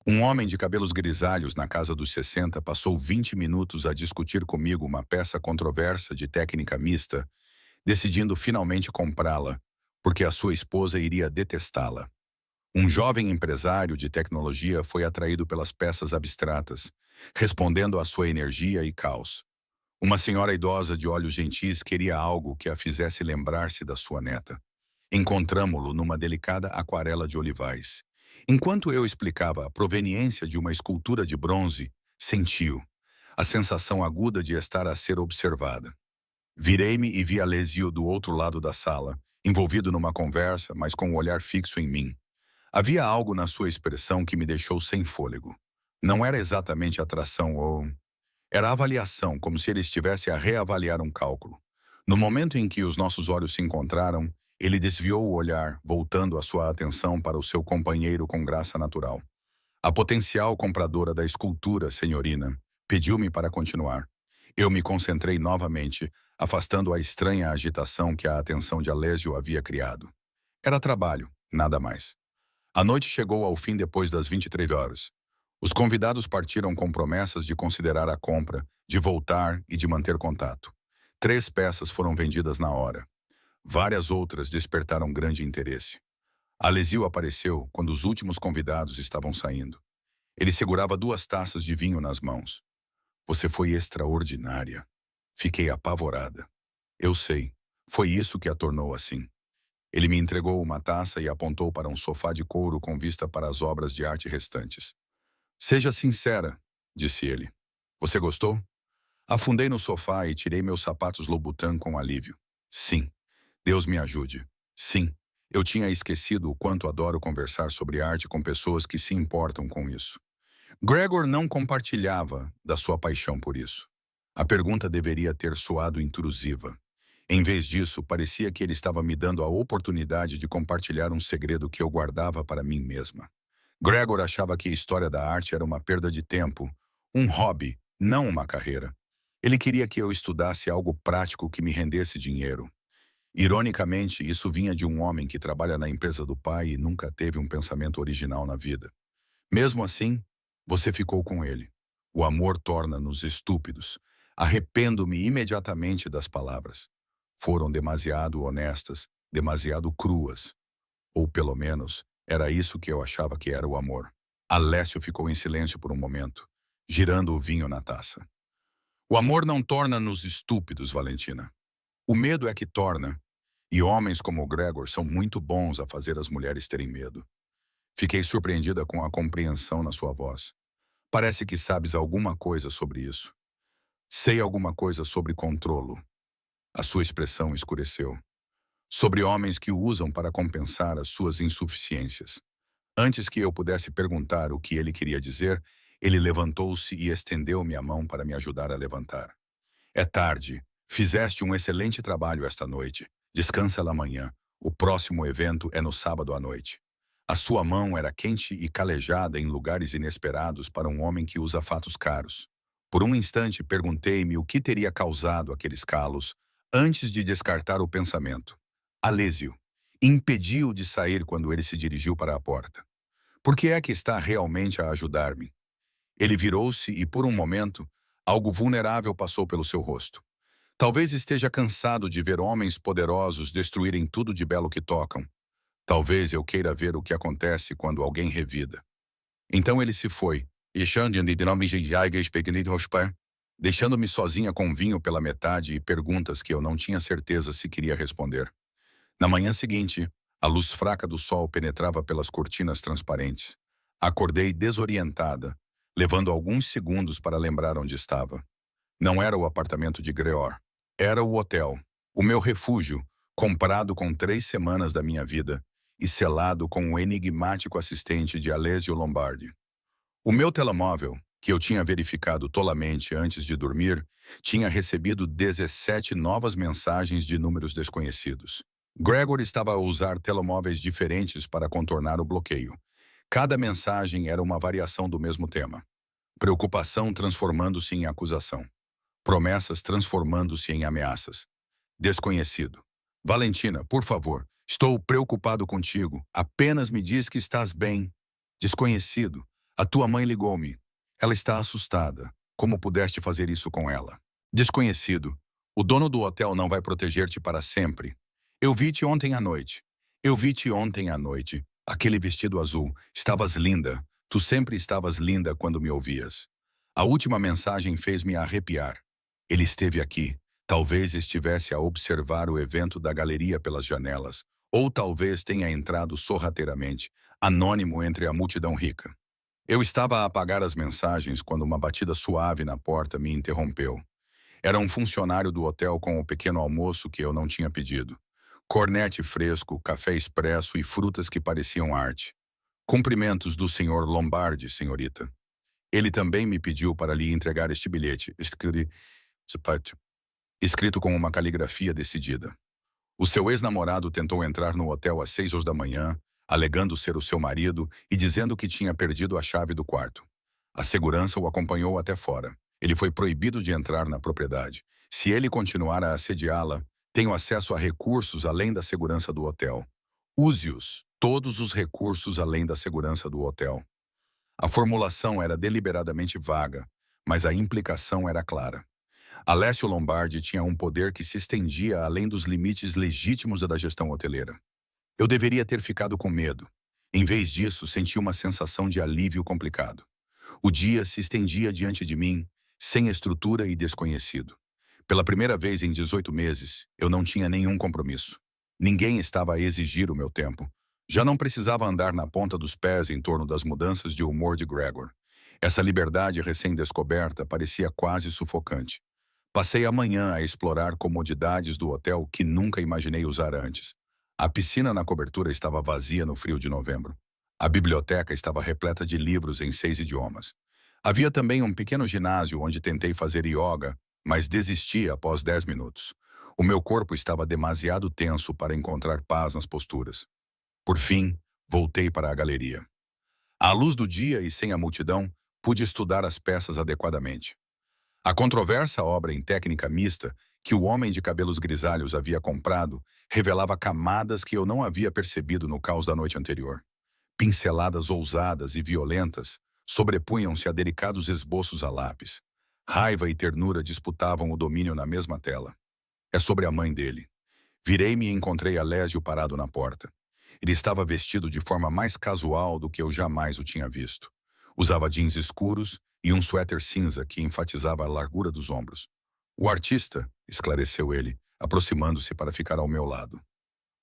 Um homem de cabelos grisalhos na casa dos 60 passou 20 minutos a discutir comigo uma peça controversa de técnica mista, decidindo finalmente comprá-la, porque a sua esposa iria detestá-la. Um jovem empresário de tecnologia foi atraído pelas peças abstratas, respondendo à sua energia e caos. Uma senhora idosa de olhos gentis queria algo que a fizesse lembrar-se da sua neta. Encontramo-lo numa delicada aquarela de olivais. Enquanto eu explicava a proveniência de uma escultura de bronze, sentiu a sensação aguda de estar a ser observada. Virei-me e vi Alésio do outro lado da sala, envolvido numa conversa, mas com o olhar fixo em mim. Havia algo na sua expressão que me deixou sem fôlego. Não era exatamente atração ou... Era avaliação, como se ele estivesse a reavaliar um cálculo. No momento em que os nossos olhos se encontraram, ele desviou o olhar, voltando a sua atenção para o seu companheiro com graça natural. A potencial compradora da escultura, senhorina, pediu-me para continuar. Eu me concentrei novamente, afastando a estranha agitação que a atenção de Alésio havia criado. Era trabalho, nada mais. A noite chegou ao fim depois das 23 horas. Os convidados partiram com promessas de considerar a compra, de voltar e de manter contato. 3 peças foram vendidas na hora. Várias outras despertaram grande interesse. Alésio apareceu quando os últimos convidados estavam saindo. Ele segurava 2 taças de vinho nas mãos. Você foi extraordinária. Fiquei apavorada. Eu sei. Foi isso que a tornou assim. Ele me entregou uma taça e apontou para um sofá de couro com vista para as obras de arte restantes. Seja sincera, disse ele. Você gostou? Afundei no sofá e tirei meus sapatos Louboutin com alívio. Sim. Deus me ajude. Sim. Eu tinha esquecido o quanto adoro conversar sobre arte com pessoas que se importam com isso. Gregor não compartilhava da sua paixão por isso. A pergunta deveria ter soado intrusiva. Em vez disso, parecia que ele estava me dando a oportunidade de compartilhar um segredo que eu guardava para mim mesma. Gregor achava que a história da arte era uma perda de tempo, um hobby, não uma carreira. Ele queria que eu estudasse algo prático que me rendesse dinheiro. Ironicamente, isso vinha de um homem que trabalha na empresa do pai e nunca teve um pensamento original na vida. Mesmo assim, você ficou com ele. O amor torna-nos estúpidos. Arrependo-me imediatamente das palavras. Foram demasiado honestas, demasiado cruas. Ou pelo menos, era isso que eu achava que era o amor. Alessio ficou em silêncio por um momento, girando o vinho na taça. O amor não torna-nos estúpidos, Valentina. O medo é que torna. E homens como o Gregor são muito bons a fazer as mulheres terem medo. Fiquei surpreendida com a compreensão na sua voz. Parece que sabes alguma coisa sobre isso. Sei alguma coisa sobre controlo. A sua expressão escureceu. Sobre homens que o usam para compensar as suas insuficiências. Antes que eu pudesse perguntar o que ele queria dizer, ele levantou-se e estendeu-me a mão para me ajudar a levantar. É tarde. Fizeste um excelente trabalho esta noite. Descansa amanhã. O próximo evento é no sábado à noite. A sua mão era quente e calejada em lugares inesperados para um homem que usa fatos caros. Por um instante perguntei-me o que teria causado aqueles calos, antes de descartar o pensamento. Alessio impediu de sair quando ele se dirigiu para a porta. Por que é que está realmente a ajudar-me? Ele virou-se e, por um momento, algo vulnerável passou pelo seu rosto. Talvez esteja cansado de ver homens poderosos destruírem tudo de belo que tocam. Talvez eu queira ver o que acontece quando alguém revida. Então ele se foi, deixando-me sozinha com vinho pela metade e perguntas que eu não tinha certeza se queria responder. Na manhã seguinte, a luz fraca do sol penetrava pelas cortinas transparentes. Acordei desorientada, levando alguns segundos para lembrar onde estava. Não era o apartamento de Greor. Era o hotel, o meu refúgio, comprado com 3 semanas da minha vida e selado com o enigmático assistente de Alessio Lombardi. O meu telemóvel, que eu tinha verificado tolamente antes de dormir, tinha recebido 17 novas mensagens de números desconhecidos. Gregor estava a usar telemóveis diferentes para contornar o bloqueio. Cada mensagem era uma variação do mesmo tema. Preocupação transformando-se em acusação. Promessas transformando-se em ameaças. Desconhecido. Valentina, por favor, estou preocupado contigo. Apenas me diz que estás bem. Desconhecido. A tua mãe ligou-me. Ela está assustada. Como pudeste fazer isso com ela? Desconhecido. O dono do hotel não vai proteger-te para sempre. Eu vi-te ontem à noite. Eu vi-te ontem à noite. Aquele vestido azul. Estavas linda. Tu sempre estavas linda quando me ouvias. A última mensagem fez-me arrepiar. Ele esteve aqui. Talvez estivesse a observar o evento da galeria pelas janelas, ou talvez tenha entrado sorrateiramente, anônimo entre a multidão rica. Eu estava a apagar as mensagens quando uma batida suave na porta me interrompeu. Era um funcionário do hotel com o pequeno almoço que eu não tinha pedido. Cornete fresco, café expresso e frutas que pareciam arte. Cumprimentos do senhor Lombardi, senhorita. Ele também me pediu para lhe entregar este bilhete, escrito com uma caligrafia decidida. O seu ex-namorado tentou entrar no hotel às 6 horas da manhã, alegando ser o seu marido e dizendo que tinha perdido a chave do quarto. A segurança o acompanhou até fora. Ele foi proibido de entrar na propriedade. Se ele continuar a assediá-la, tenho acesso a recursos além da segurança do hotel. Use-os, todos os recursos além da segurança do hotel. A formulação era deliberadamente vaga, mas a implicação era clara. Alessio Lombardi tinha um poder que se estendia além dos limites legítimos da gestão hoteleira. Eu deveria ter ficado com medo. Em vez disso, senti uma sensação de alívio complicado. O dia se estendia diante de mim, sem estrutura e desconhecido. Pela primeira vez em 18 meses, eu não tinha nenhum compromisso. Ninguém estava a exigir o meu tempo. Já não precisava andar na ponta dos pés em torno das mudanças de humor de Gregor. Essa liberdade recém-descoberta parecia quase sufocante. Passei a manhã a explorar comodidades do hotel que nunca imaginei usar antes. A piscina na cobertura estava vazia no frio de novembro. A biblioteca estava repleta de livros em 6 idiomas. Havia também um pequeno ginásio onde tentei fazer yoga mas desisti após 10 minutos. O meu corpo estava demasiado tenso para encontrar paz nas posturas. Por fim, voltei para a galeria. À luz do dia e sem a multidão, pude estudar as peças adequadamente. A controversa obra em técnica mista que o homem de cabelos grisalhos havia comprado revelava camadas que eu não havia percebido no caos da noite anterior. Pinceladas ousadas e violentas sobrepunham-se a delicados esboços a lápis. Raiva e ternura disputavam o domínio na mesma tela. É sobre a mãe dele. Virei-me e encontrei Alésio parado na porta. Ele estava vestido de forma mais casual do que eu jamais o tinha visto. Usava jeans escuros e um suéter cinza que enfatizava a largura dos ombros. O artista, esclareceu ele, aproximando-se para ficar ao meu lado.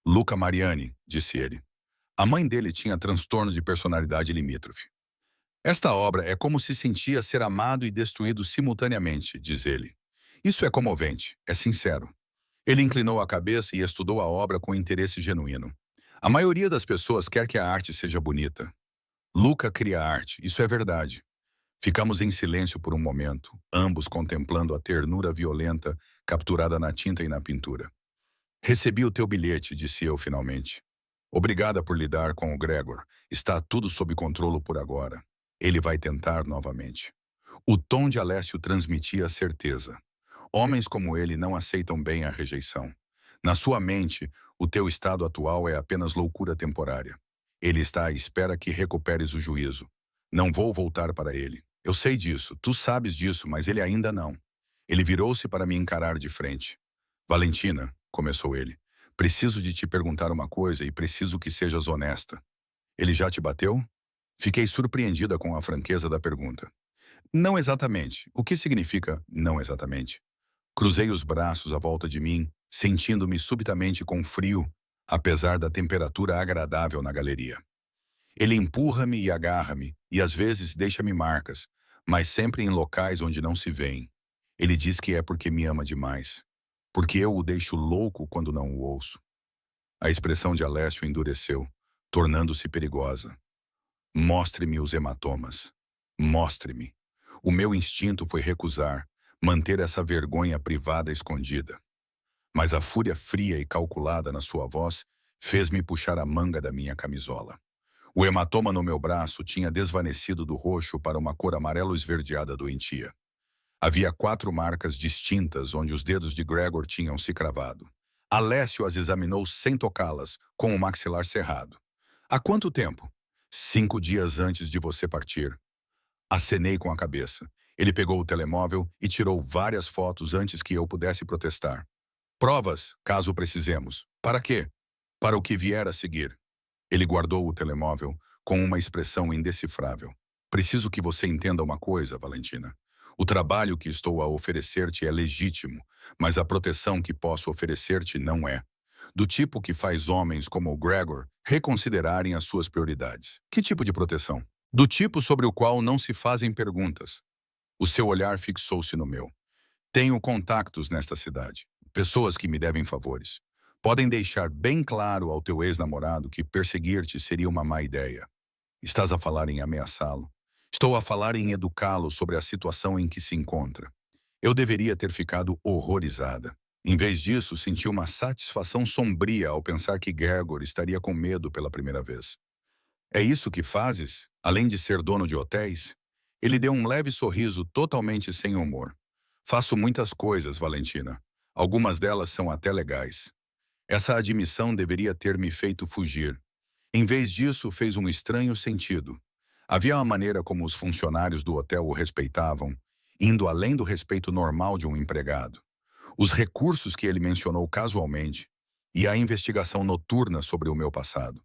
Luca Mariani, disse ele. A mãe dele tinha transtorno de personalidade limítrofe. Esta obra é como se sentia ser amado e destruído simultaneamente, diz ele. Isso é comovente, é sincero. Ele inclinou a cabeça e estudou a obra com interesse genuíno. A maioria das pessoas quer que a arte seja bonita. Luca cria arte, isso é verdade. Ficamos em silêncio por um momento, ambos contemplando a ternura violenta capturada na tinta e na pintura. Recebi o teu bilhete, disse eu finalmente. Obrigada por lidar com o Gregor. Está tudo sob controle por agora. Ele vai tentar novamente. O tom de Alessio transmitia certeza. Homens como ele não aceitam bem a rejeição. Na sua mente, o teu estado atual é apenas loucura temporária. Ele está à espera que recuperes o juízo. Não vou voltar para ele. Eu sei disso, tu sabes disso, mas ele ainda não. Ele virou-se para me encarar de frente. Valentina, começou ele, preciso de te perguntar uma coisa e preciso que sejas honesta. Ele já te bateu? Fiquei surpreendida com a franqueza da pergunta. Não exatamente. O que significa não exatamente? Cruzei os braços à volta de mim, sentindo-me subitamente com frio, apesar da temperatura agradável na galeria. Ele empurra-me e agarra-me, e às vezes deixa-me marcas, mas sempre em locais onde não se veem. Ele diz que é porque me ama demais, porque eu o deixo louco quando não o ouço. A expressão de Alessio endureceu, tornando-se perigosa. Mostre-me os hematomas. Mostre-me. O meu instinto foi recusar, manter essa vergonha privada escondida. Mas a fúria fria e calculada na sua voz fez-me puxar a manga da minha camisola. O hematoma no meu braço tinha desvanecido do roxo para uma cor amarelo-esverdeada doentia. Havia 4 marcas distintas onde os dedos de Gregor tinham se cravado. Alessio as examinou sem tocá-las, com o maxilar cerrado. Há quanto tempo? 5 dias antes de você partir. Acenei com a cabeça. Ele pegou o telemóvel e tirou várias fotos antes que eu pudesse protestar. Provas, caso precisemos. Para quê? Para o que vier a seguir. Ele guardou o telemóvel com uma expressão indecifrável. Preciso que você entenda uma coisa, Valentina. O trabalho que estou a oferecer-te é legítimo, mas a proteção que posso oferecer-te não é. Do tipo que faz homens como o Gregor reconsiderarem as suas prioridades. Que tipo de proteção? Do tipo sobre o qual não se fazem perguntas. O seu olhar fixou-se no meu. Tenho contactos nesta cidade, pessoas que me devem favores. Podem deixar bem claro ao teu ex-namorado que perseguir-te seria uma má ideia. Estás a falar em ameaçá-lo. Estou a falar em educá-lo sobre a situação em que se encontra. Eu deveria ter ficado horrorizada. Em vez disso, senti uma satisfação sombria ao pensar que Gregor estaria com medo pela primeira vez. É isso que fazes, além de ser dono de hotéis? Ele deu um leve sorriso totalmente sem humor. Faço muitas coisas, Valentina. Algumas delas são até legais. Essa admissão deveria ter me feito fugir. Em vez disso, fez um estranho sentido. Havia uma maneira como os funcionários do hotel o respeitavam, indo além do respeito normal de um empregado. Os recursos que ele mencionou casualmente e a investigação noturna sobre o meu passado.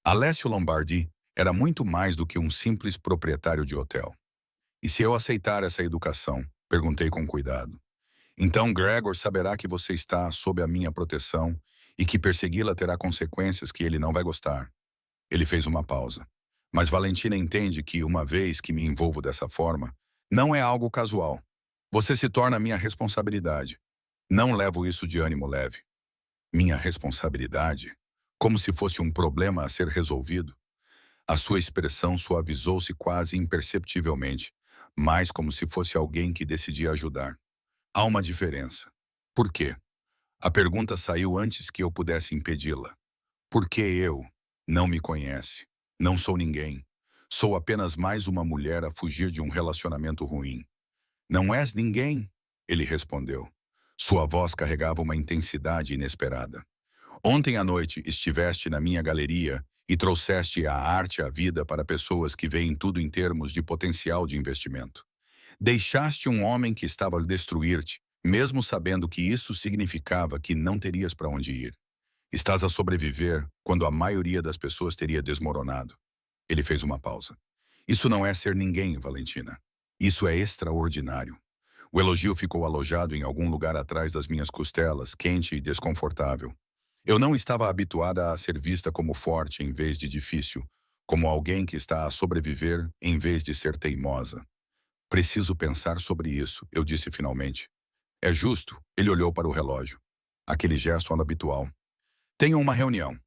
Alessio Lombardi era muito mais do que um simples proprietário de hotel. E se eu aceitar essa educação? Perguntei com cuidado. Então Gregor saberá que você está sob a minha proteção e que persegui-la terá consequências que ele não vai gostar. Ele fez uma pausa. Mas Valentina entende que, uma vez que me envolvo dessa forma, não é algo casual. Você se torna minha responsabilidade. Não levo isso de ânimo leve. Minha responsabilidade? Como se fosse um problema a ser resolvido? A sua expressão suavizou-se quase imperceptivelmente, mais como se fosse alguém que decidia ajudar. Há uma diferença. Por quê? A pergunta saiu antes que eu pudesse impedi-la. Porque eu não me conhece. Não sou ninguém. Sou apenas mais uma mulher a fugir de um relacionamento ruim. Não és ninguém, ele respondeu. Sua voz carregava uma intensidade inesperada. Ontem à noite estiveste na minha galeria e trouxeste a arte e a vida para pessoas que veem tudo em termos de potencial de investimento. Deixaste um homem que estava a destruir-te, mesmo sabendo que isso significava que não terias para onde ir. Estás a sobreviver quando a maioria das pessoas teria desmoronado. Ele fez uma pausa. Isso não é ser ninguém, Valentina. Isso é extraordinário. O elogio ficou alojado em algum lugar atrás das minhas costelas, quente e desconfortável. Eu não estava habituada a ser vista como forte em vez de difícil, como alguém que está a sobreviver em vez de ser teimosa. Preciso pensar sobre isso, eu disse finalmente. É justo, ele olhou para o relógio. Aquele gesto habitual. Tenho uma reunião.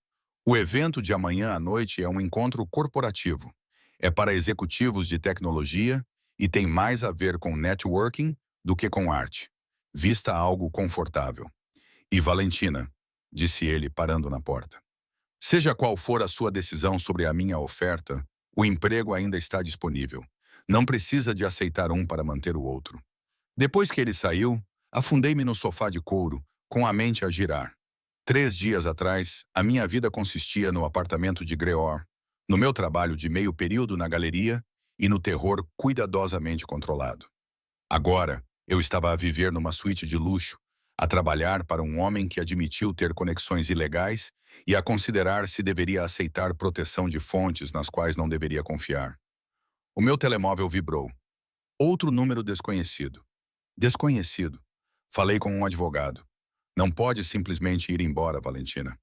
O evento de amanhã à noite é um encontro corporativo. É para executivos de tecnologia e tem mais a ver com networking do que com arte. Vista algo confortável. E Valentina, disse ele parando na porta. Seja qual for a sua decisão sobre a minha oferta, o emprego ainda está disponível. Não precisa de aceitar um para manter o outro. Depois que ele saiu, afundei-me no sofá de couro, com a mente a girar. 3 dias atrás, a minha vida consistia no apartamento de Greor, no meu trabalho de meio período na galeria e no terror cuidadosamente controlado. Agora, eu estava a viver numa suíte de luxo, a trabalhar para um homem que admitiu ter conexões ilegais e a considerar se deveria aceitar proteção de fontes nas quais não deveria confiar. O meu telemóvel vibrou. Outro número desconhecido. Desconhecido. Falei com um advogado. Não pode simplesmente ir embora, Valentina.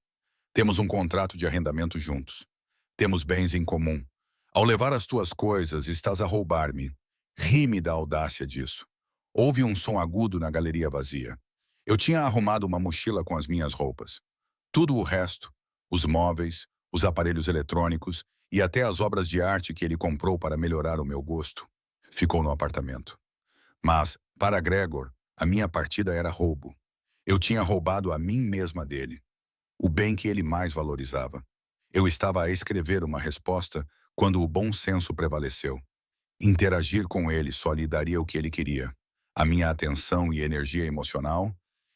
Temos um contrato de arrendamento juntos. Temos bens em comum. Ao levar as tuas coisas, estás a roubar-me. Ri-me da audácia disso. Houve um som agudo na galeria vazia. Eu tinha arrumado uma mochila com as minhas roupas. Tudo o resto, os móveis, os aparelhos eletrônicos e até as obras de arte que ele comprou para melhorar o meu gosto, ficou no apartamento. Mas, para Gregor, a minha partida era roubo. Eu tinha roubado a mim mesma dele, o bem que ele mais valorizava. Eu estava a escrever uma resposta quando o bom senso prevaleceu. Interagir com ele só lhe daria o que ele queria, a minha atenção e energia emocional,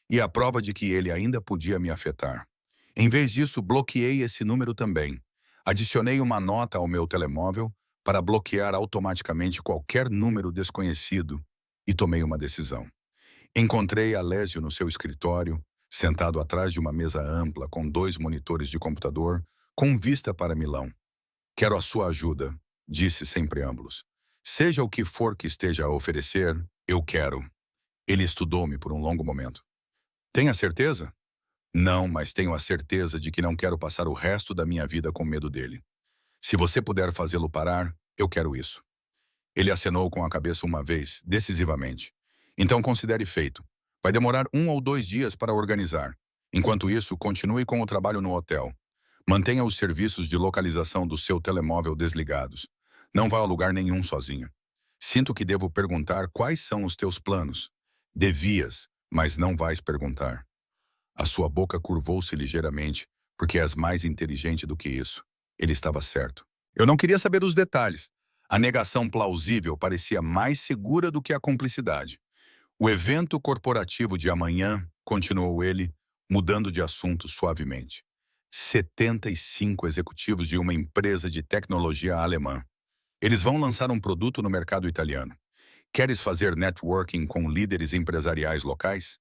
e a prova de que ele ainda podia me afetar. Em vez disso, bloqueei esse número também. Adicionei uma nota ao meu telemóvel para bloquear automaticamente qualquer número desconhecido e tomei uma decisão. Encontrei Alésio no seu escritório, sentado atrás de uma mesa ampla com 2 monitores de computador, com vista para Milão. Quero a sua ajuda, disse sem preâmbulos. Seja o que for que esteja a oferecer, eu quero. Ele estudou-me por um longo momento. Tem a certeza? Não, mas tenho a certeza de que não quero passar o resto da minha vida com medo dele. Se você puder fazê-lo parar, eu quero isso. Ele acenou com a cabeça uma vez, decisivamente. Então considere feito. Vai demorar 1 ou 2 dias para organizar. Enquanto isso, continue com o trabalho no hotel. Mantenha os serviços de localização do seu telemóvel desligados. Não vá a lugar nenhum sozinha. Sinto que devo perguntar quais são os teus planos. Devias, mas não vais perguntar. A sua boca curvou-se ligeiramente, porque és mais inteligente do que isso. Ele estava certo. Eu não queria saber os detalhes. A negação plausível parecia mais segura do que a cumplicidade. O evento corporativo de amanhã, continuou ele, mudando de assunto suavemente. 75 executivos de uma empresa de tecnologia alemã. Eles vão lançar um produto no mercado italiano. Queres fazer networking com líderes empresariais locais?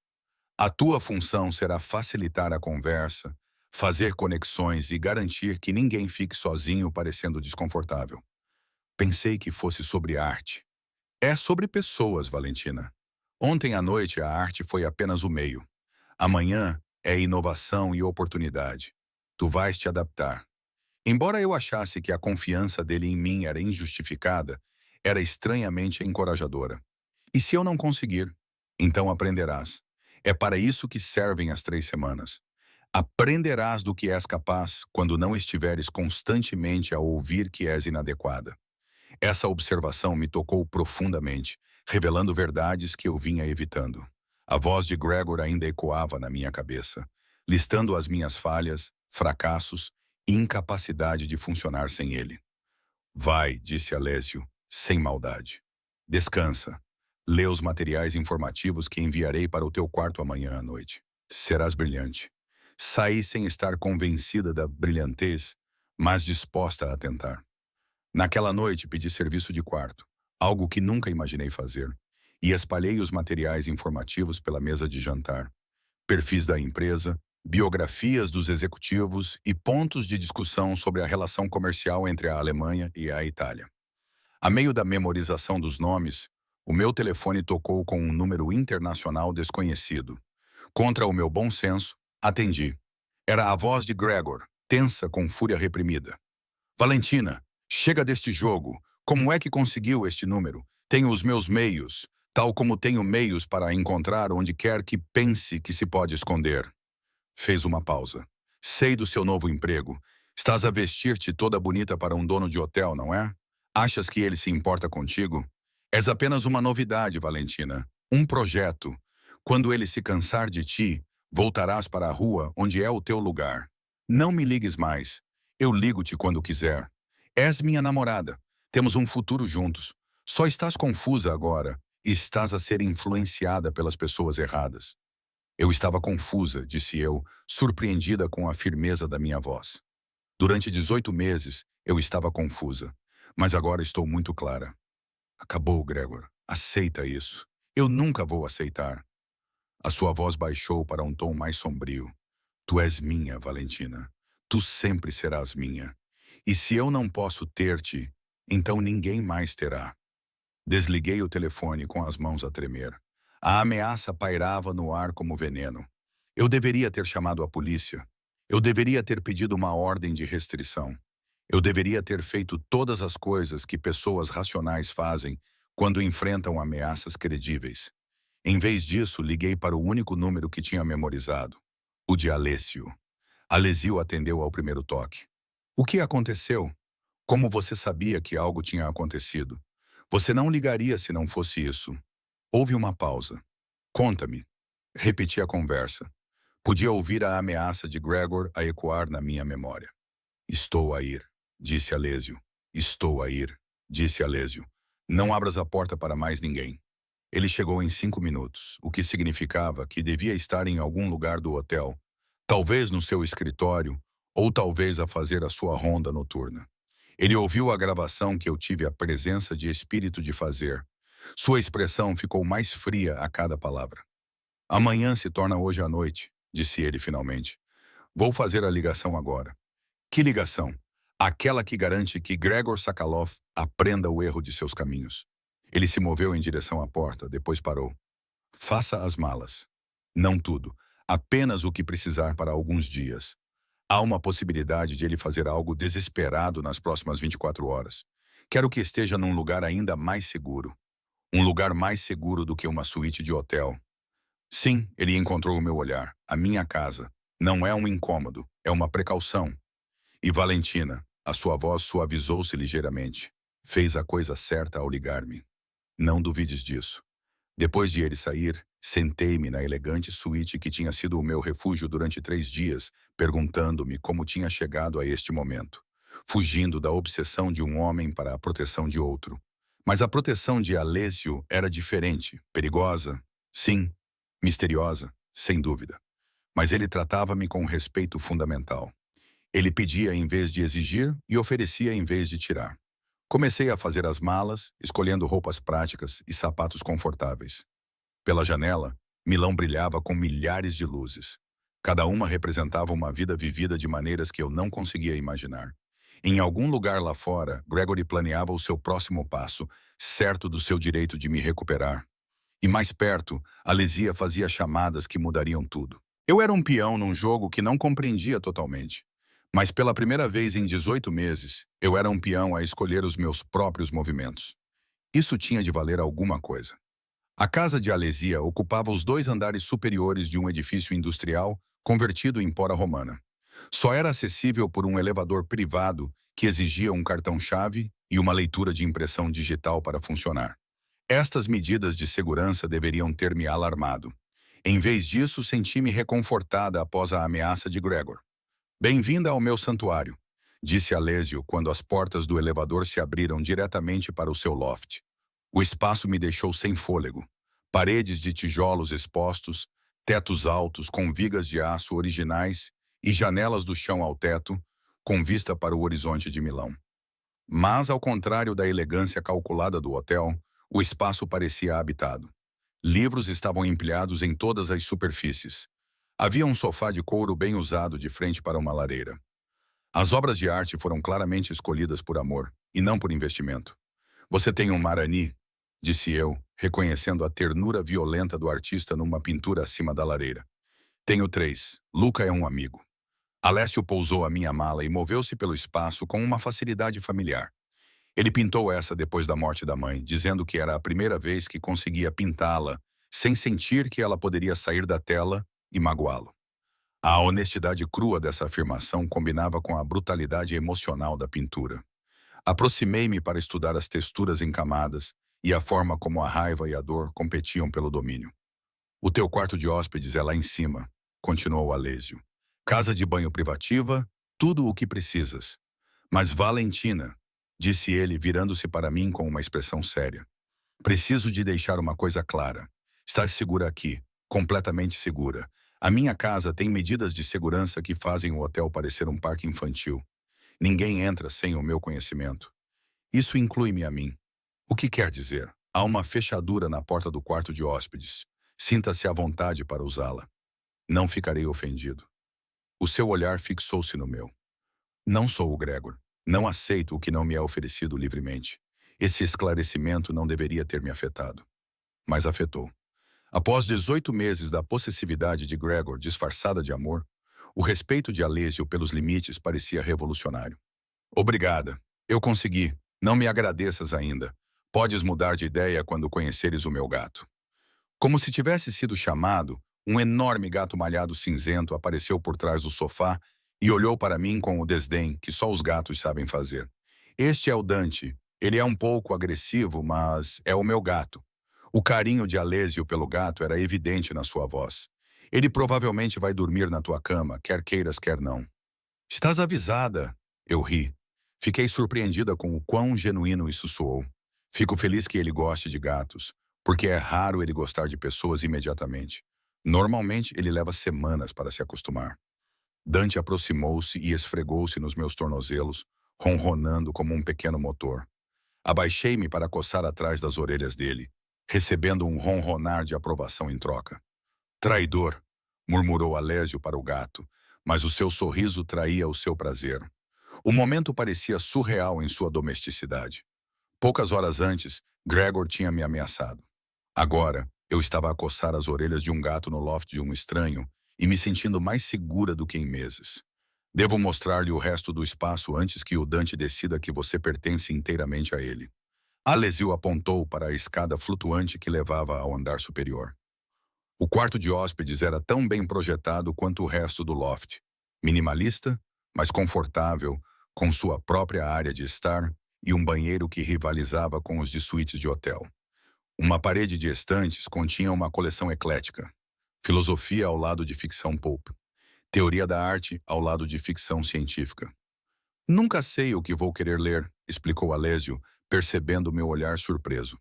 A tua função será facilitar a conversa, fazer conexões e garantir que ninguém fique sozinho parecendo desconfortável. Pensei que fosse sobre arte. É sobre pessoas, Valentina. Ontem à noite a arte foi apenas o meio. Amanhã é inovação e oportunidade. Tu vais te adaptar. Embora eu achasse que a confiança dele em mim era injustificada, era estranhamente encorajadora. E se eu não conseguir? Então aprenderás. É para isso que servem as 3 semanas. Aprenderás do que és capaz quando não estiveres constantemente a ouvir que és inadequada. Essa observação me tocou profundamente, revelando verdades que eu vinha evitando. A voz de Gregor ainda ecoava na minha cabeça, listando as minhas falhas, fracassos e incapacidade de funcionar sem ele. Vai, disse Alessio, sem maldade. Descansa. Lê os materiais informativos que enviarei para o teu quarto amanhã à noite. Serás brilhante. Saí sem estar convencida da brilhantez, mas disposta a tentar. Naquela noite pedi serviço de quarto, algo que nunca imaginei fazer, e espalhei os materiais informativos pela mesa de jantar. Perfis da empresa, biografias dos executivos e pontos de discussão sobre a relação comercial entre a Alemanha e a Itália. A meio da memorização dos nomes, o meu telefone tocou com um número internacional desconhecido. Contra o meu bom senso, atendi. Era a voz de Gregor, tensa com fúria reprimida. Valentina, chega deste jogo. Como é que conseguiu este número? Tenho os meus meios, tal como tenho meios para encontrar onde quer que pense que se pode esconder. Fez uma pausa. Sei do seu novo emprego. Estás a vestir-te toda bonita para um dono de hotel, não é? Achas que ele se importa contigo? És apenas uma novidade, Valentina. Um projeto. Quando ele se cansar de ti, voltarás para a rua onde é o teu lugar. Não me ligues mais. Eu ligo-te quando quiser. És minha namorada. Temos um futuro juntos. Só estás confusa agora e estás a ser influenciada pelas pessoas erradas. Eu estava confusa, disse eu, surpreendida com a firmeza da minha voz. Durante 18 meses, eu estava confusa, mas agora estou muito clara. Acabou, Gregor. Aceita isso. Eu nunca vou aceitar. A sua voz baixou para um tom mais sombrio. Tu és minha, Valentina. Tu sempre serás minha. E se eu não posso ter-te, então ninguém mais terá. Desliguei o telefone com as mãos a tremer. A ameaça pairava no ar como veneno. Eu deveria ter chamado a polícia. Eu deveria ter pedido uma ordem de restrição. Eu deveria ter feito todas as coisas que pessoas racionais fazem quando enfrentam ameaças credíveis. Em vez disso, liguei para o único número que tinha memorizado, o de Alessio. Alessio atendeu ao primeiro toque. O que aconteceu? Como você sabia que algo tinha acontecido? Você não ligaria se não fosse isso. Houve uma pausa. Conta-me. Repeti a conversa. Podia ouvir a ameaça de Gregor a ecoar na minha memória. Estou a ir, disse Alessio. Estou a ir, disse Alessio. Não abras a porta para mais ninguém. Ele chegou em 5 minutos, o que significava que devia estar em algum lugar do hotel, talvez no seu escritório, ou talvez a fazer a sua ronda noturna. Ele ouviu a gravação que eu tive a presença de espírito de fazer. Sua expressão ficou mais fria a cada palavra. Amanhã se torna hoje à noite, disse ele finalmente. Vou fazer a ligação agora. Que ligação? Aquela que garante que Gregor Sakhalov aprenda o erro de seus caminhos. Ele se moveu em direção à porta, depois parou. Faça as malas. Não tudo, apenas o que precisar para alguns dias. Há uma possibilidade de ele fazer algo desesperado nas próximas 24 horas. Quero que esteja num lugar ainda mais seguro. Um lugar mais seguro do que uma suíte de hotel. Sim, ele encontrou o meu olhar, a minha casa. Não é um incômodo, é uma precaução. E Valentina, a sua voz suavizou-se ligeiramente. Fez a coisa certa ao ligar-me. Não duvides disso. Depois de ele sair, sentei-me na elegante suíte que tinha sido o meu refúgio durante 3 dias, perguntando-me como tinha chegado a este momento, fugindo da obsessão de um homem para a proteção de outro. Mas a proteção de Alessio era diferente, perigosa, sim, misteriosa, sem dúvida. Mas ele tratava-me com um respeito fundamental. Ele pedia em vez de exigir e oferecia em vez de tirar. Comecei a fazer as malas, escolhendo roupas práticas e sapatos confortáveis. Pela janela, Milão brilhava com milhares de luzes. Cada uma representava uma vida vivida de maneiras que eu não conseguia imaginar. Em algum lugar lá fora, Gregory planeava o seu próximo passo, certo do seu direito de me recuperar. E mais perto, Alessia fazia chamadas que mudariam tudo. Eu era um peão num jogo que não compreendia totalmente. Mas pela primeira vez em 18 meses, eu era um peão a escolher os meus próprios movimentos. Isso tinha de valer alguma coisa. A casa de Alessia ocupava os 2 andares superiores de um edifício industrial convertido em pora romana. Só era acessível por um elevador privado que exigia um cartão-chave e uma leitura de impressão digital para funcionar. Estas medidas de segurança deveriam ter me alarmado. Em vez disso, senti-me reconfortada após a ameaça de Gregor. Bem-vinda ao meu santuário, disse Alessio quando as portas do elevador se abriram diretamente para o seu loft. O espaço me deixou sem fôlego. Paredes de tijolos expostos, tetos altos com vigas de aço originais e janelas do chão ao teto, com vista para o horizonte de Milão. Mas, ao contrário da elegância calculada do hotel, o espaço parecia habitado. Livros estavam empilhados em todas as superfícies. Havia um sofá de couro bem usado de frente para uma lareira. As obras de arte foram claramente escolhidas por amor, e não por investimento. Você tem um Marani, disse eu, reconhecendo a ternura violenta do artista numa pintura acima da lareira. Tenho 3. Luca é um amigo. Alessio pousou a minha mala e moveu-se pelo espaço com uma facilidade familiar. Ele pintou essa depois da morte da mãe, dizendo que era a primeira vez que conseguia pintá-la, sem sentir que ela poderia sair da tela e magoá-lo. A honestidade crua dessa afirmação combinava com a brutalidade emocional da pintura. Aproximei-me para estudar as texturas em camadas e a forma como a raiva e a dor competiam pelo domínio. O teu quarto de hóspedes é lá em cima, continuou Alessio. Casa de banho privativa, tudo o que precisas. Mas Valentina, disse ele virando-se para mim com uma expressão séria. Preciso de deixar uma coisa clara. Estás segura aqui, completamente segura. A minha casa tem medidas de segurança que fazem o hotel parecer um parque infantil. Ninguém entra sem o meu conhecimento. Isso inclui-me a mim. O que quer dizer? Há uma fechadura na porta do quarto de hóspedes. Sinta-se à vontade para usá-la. Não ficarei ofendido. O seu olhar fixou-se no meu. Não sou o Gregor. Não aceito o que não me é oferecido livremente. Esse esclarecimento não deveria ter me afetado. Mas afetou. Após 18 meses da possessividade de Gregor disfarçada de amor, o respeito de Alessio pelos limites parecia revolucionário. Obrigada. Eu consegui. Não me agradeças ainda. Podes mudar de ideia quando conheceres o meu gato. Como se tivesse sido chamado, um enorme gato malhado cinzento apareceu por trás do sofá e olhou para mim com o desdém que só os gatos sabem fazer. Este é o Dante. Ele é um pouco agressivo, mas é o meu gato. O carinho de Alessio pelo gato era evidente na sua voz. Ele provavelmente vai dormir na tua cama, quer queiras, quer não. Estás avisada. Eu ri. Fiquei surpreendida com o quão genuíno isso soou. Fico feliz que ele goste de gatos, porque é raro ele gostar de pessoas imediatamente. Normalmente, ele leva semanas para se acostumar. Dante aproximou-se e esfregou-se nos meus tornozelos, ronronando como um pequeno motor. Abaixei-me para coçar atrás das orelhas dele, recebendo um ronronar de aprovação em troca. Traidor, murmurou Alessio para o gato, mas o seu sorriso traía o seu prazer. O momento parecia surreal em sua domesticidade. Poucas horas antes, Gregor tinha me ameaçado. Agora, eu estava a coçar as orelhas de um gato no loft de um estranho e me sentindo mais segura do que em meses. Devo mostrar-lhe o resto do espaço antes que o Dante decida que você pertence inteiramente a ele. Alessio apontou para a escada flutuante que levava ao andar superior. O quarto de hóspedes era tão bem projetado quanto o resto do loft. Minimalista, mas confortável, com sua própria área de estar e um banheiro que rivalizava com os de suítes de hotel. Uma parede de estantes continha uma coleção eclética. Filosofia ao lado de ficção pulp. Teoria da arte ao lado de ficção científica. Nunca sei o que vou querer ler, explicou Alessio, percebendo meu olhar surpreso.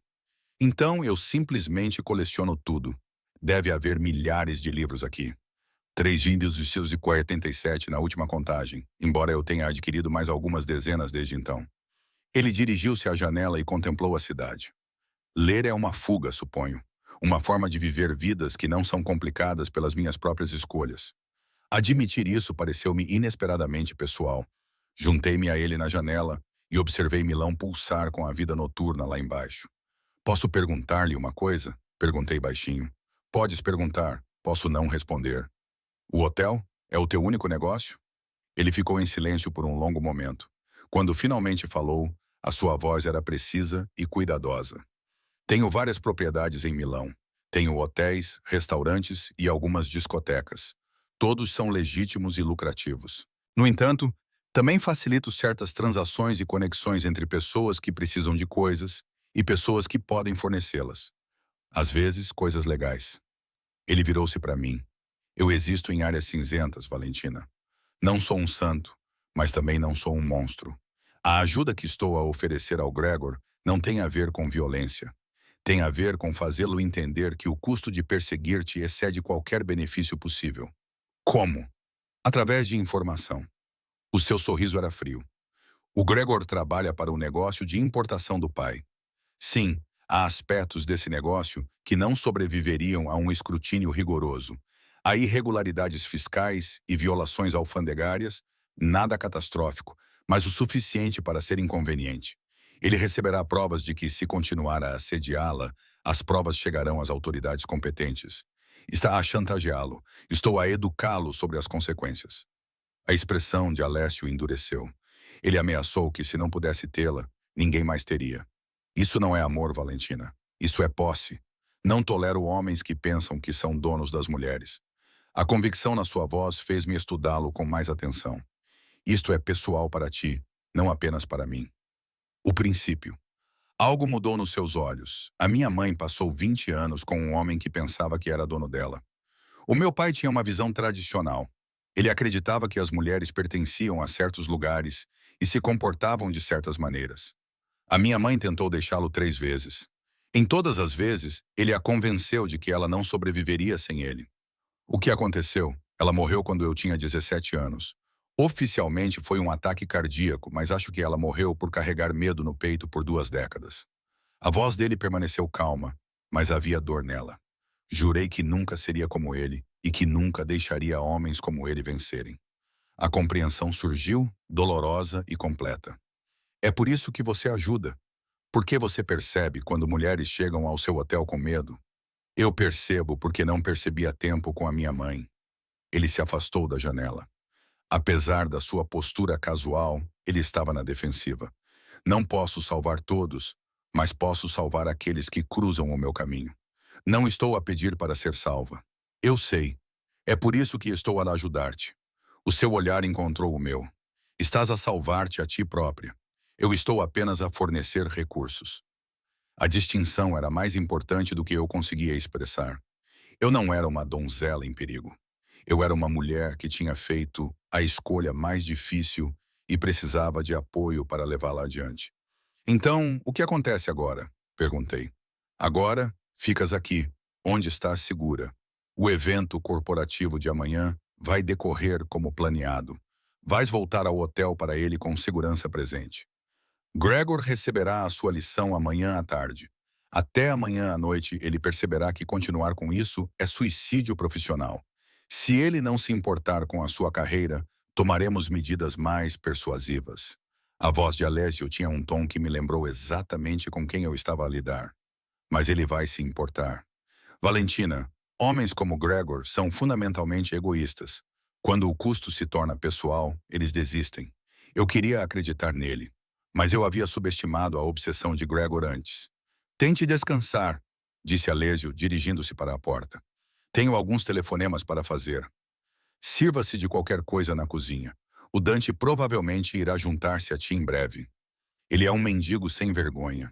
Então eu simplesmente coleciono tudo. Deve haver milhares de livros aqui. 347 na última contagem, embora eu tenha adquirido mais algumas dezenas desde então. Ele dirigiu-se à janela e contemplou a cidade. Ler é uma fuga, suponho. Uma forma de viver vidas que não são complicadas pelas minhas próprias escolhas. Admitir isso pareceu-me inesperadamente pessoal. Juntei-me a ele na janela e observei Milão pulsar com a vida noturna lá embaixo. Posso perguntar-lhe uma coisa? Perguntei baixinho. Podes perguntar, posso não responder. O hotel é o teu único negócio? Ele ficou em silêncio por um longo momento. Quando finalmente falou, a sua voz era precisa e cuidadosa. Tenho várias propriedades em Milão. Tenho hotéis, restaurantes e algumas discotecas. Todos são legítimos e lucrativos. No entanto, também facilito certas transações e conexões entre pessoas que precisam de coisas e pessoas que podem fornecê-las. Às vezes, coisas legais. Ele virou-se para mim. Eu existo em áreas cinzentas, Valentina. Não sou um santo, mas também não sou um monstro. A ajuda que estou a oferecer ao Gregor não tem a ver com violência. Tem a ver com fazê-lo entender que o custo de perseguir-te excede qualquer benefício possível. Como? Através de informação. O seu sorriso era frio. O Gregor trabalha para o negócio de importação do pai. Sim, há aspectos desse negócio que não sobreviveriam a um escrutínio rigoroso. Há irregularidades fiscais e violações alfandegárias, nada catastrófico, mas o suficiente para ser inconveniente. Ele receberá provas de que, se continuar a assediá-la, as provas chegarão às autoridades competentes. Está a chantageá-lo. Estou a educá-lo sobre as consequências. A expressão de Alessio endureceu. Ele ameaçou que, se não pudesse tê-la, ninguém mais teria. Isso não é amor, Valentina. Isso é posse. Não tolero homens que pensam que são donos das mulheres. A convicção na sua voz fez-me estudá-lo com mais atenção. Isto é pessoal para ti, não apenas para mim. O princípio. Algo mudou nos seus olhos. A minha mãe passou 20 anos com um homem que pensava que era dono dela. O meu pai tinha uma visão tradicional. Ele acreditava que as mulheres pertenciam a certos lugares e se comportavam de certas maneiras. A minha mãe tentou deixá-lo 3 vezes. Em todas as vezes, ele a convenceu de que ela não sobreviveria sem ele. O que aconteceu? Ela morreu quando eu tinha 17 anos. Oficialmente foi um ataque cardíaco, mas acho que ela morreu por carregar medo no peito por 2 décadas. A voz dele permaneceu calma, mas havia dor nela. Jurei que nunca seria como ele e que nunca deixaria homens como ele vencerem. A compreensão surgiu, dolorosa e completa. É por isso que você ajuda. Por que você percebe quando mulheres chegam ao seu hotel com medo? Eu percebo porque não percebi a tempo com a minha mãe. Ele se afastou da janela. Apesar da sua postura casual, ele estava na defensiva. Não posso salvar todos, mas posso salvar aqueles que cruzam o meu caminho. Não estou a pedir para ser salva. Eu sei. É por isso que estou a ajudar-te. O seu olhar encontrou o meu. Estás a salvar-te a ti própria. Eu estou apenas a fornecer recursos. A distinção era mais importante do que eu conseguia expressar. Eu não era uma donzela em perigo. Eu era uma mulher que tinha feito a escolha mais difícil e precisava de apoio para levá-la adiante. Então, o que acontece agora? Perguntei. Agora, ficas aqui, onde estás segura. O evento corporativo de amanhã vai decorrer como planeado. Vais voltar ao hotel para ele com segurança presente. Gregor receberá a sua lição amanhã à tarde. Até amanhã à noite ele perceberá que continuar com isso é suicídio profissional. Se ele não se importar com a sua carreira, tomaremos medidas mais persuasivas. A voz de Alessio tinha um tom que me lembrou exatamente com quem eu estava a lidar. Mas ele vai se importar. Valentina, homens como Gregor são fundamentalmente egoístas. Quando o custo se torna pessoal, eles desistem. Eu queria acreditar nele, mas eu havia subestimado a obsessão de Gregor antes. Tente descansar, disse Alessio, dirigindo-se para a porta. Tenho alguns telefonemas para fazer. Sirva-se de qualquer coisa na cozinha. O Dante provavelmente irá juntar-se a ti em breve. Ele é um mendigo sem vergonha.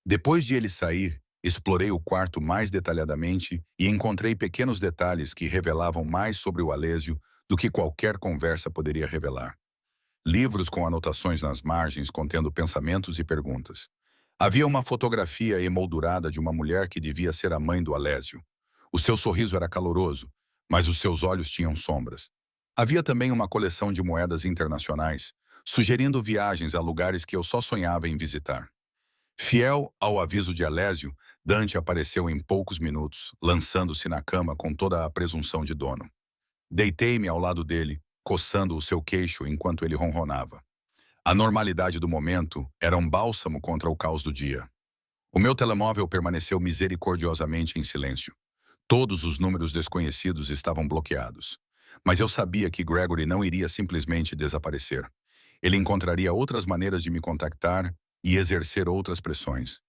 Depois de ele sair, explorei o quarto mais detalhadamente e encontrei pequenos detalhes que revelavam mais sobre o Alessio do que qualquer conversa poderia revelar. Livros com anotações nas margens contendo pensamentos e perguntas. Havia uma fotografia emoldurada de uma mulher que devia ser a mãe do Alessio. O seu sorriso era caloroso, mas os seus olhos tinham sombras. Havia também uma coleção de moedas internacionais, sugerindo viagens a lugares que eu só sonhava em visitar. Fiel ao aviso de Alessio, Dante apareceu em poucos minutos, lançando-se na cama com toda a presunção de dono. Deitei-me ao lado dele, coçando o seu queixo enquanto ele ronronava. A normalidade do momento era um bálsamo contra o caos do dia. O meu telemóvel permaneceu misericordiosamente em silêncio. Todos os números desconhecidos estavam bloqueados. Mas eu sabia que Gregory não iria simplesmente desaparecer. Ele encontraria outras maneiras de me contactar e exercer outras pressões.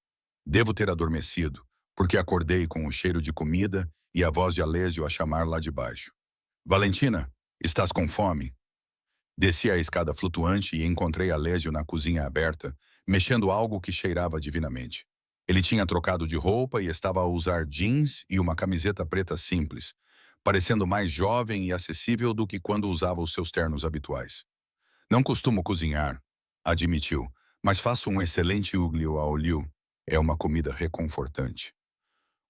Devo ter adormecido, porque acordei com o cheiro de comida e a voz de Alessio a chamar lá de baixo. Valentina, estás com fome? Desci a escada flutuante e encontrei Alessio na cozinha aberta, mexendo algo que cheirava divinamente. Ele tinha trocado de roupa e estava a usar jeans e uma camiseta preta simples, parecendo mais jovem e acessível do que quando usava os seus ternos habituais. Não costumo cozinhar, admitiu, mas faço um excelente uglio ao olio. É uma comida reconfortante.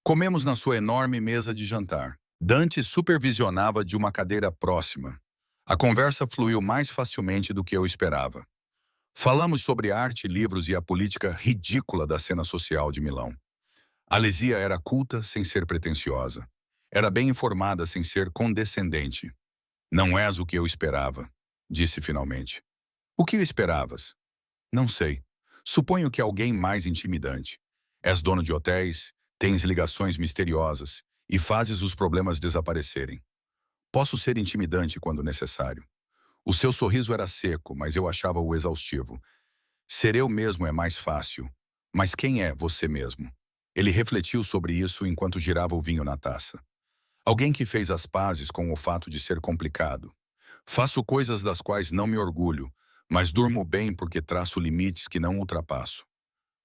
Comemos na sua enorme mesa de jantar. Dante supervisionava de uma cadeira próxima. A conversa fluiu mais facilmente do que eu esperava. Falamos sobre arte, livros e a política ridícula da cena social de Milão. Alesia era culta sem ser pretensiosa. Era bem informada sem ser condescendente. Não és o que eu esperava, disse finalmente. O que esperavas? Não sei. Suponho que alguém mais intimidante. És dono de hotéis, tens ligações misteriosas e fazes os problemas desaparecerem. Posso ser intimidante quando necessário. O seu sorriso era seco, mas eu achava-o exaustivo. Ser eu mesmo é mais fácil. Mas quem é você mesmo? Ele refletiu sobre isso enquanto girava o vinho na taça. Alguém que fez as pazes com o fato de ser complicado. Faço coisas das quais não me orgulho, mas durmo bem porque traço limites que não ultrapasso.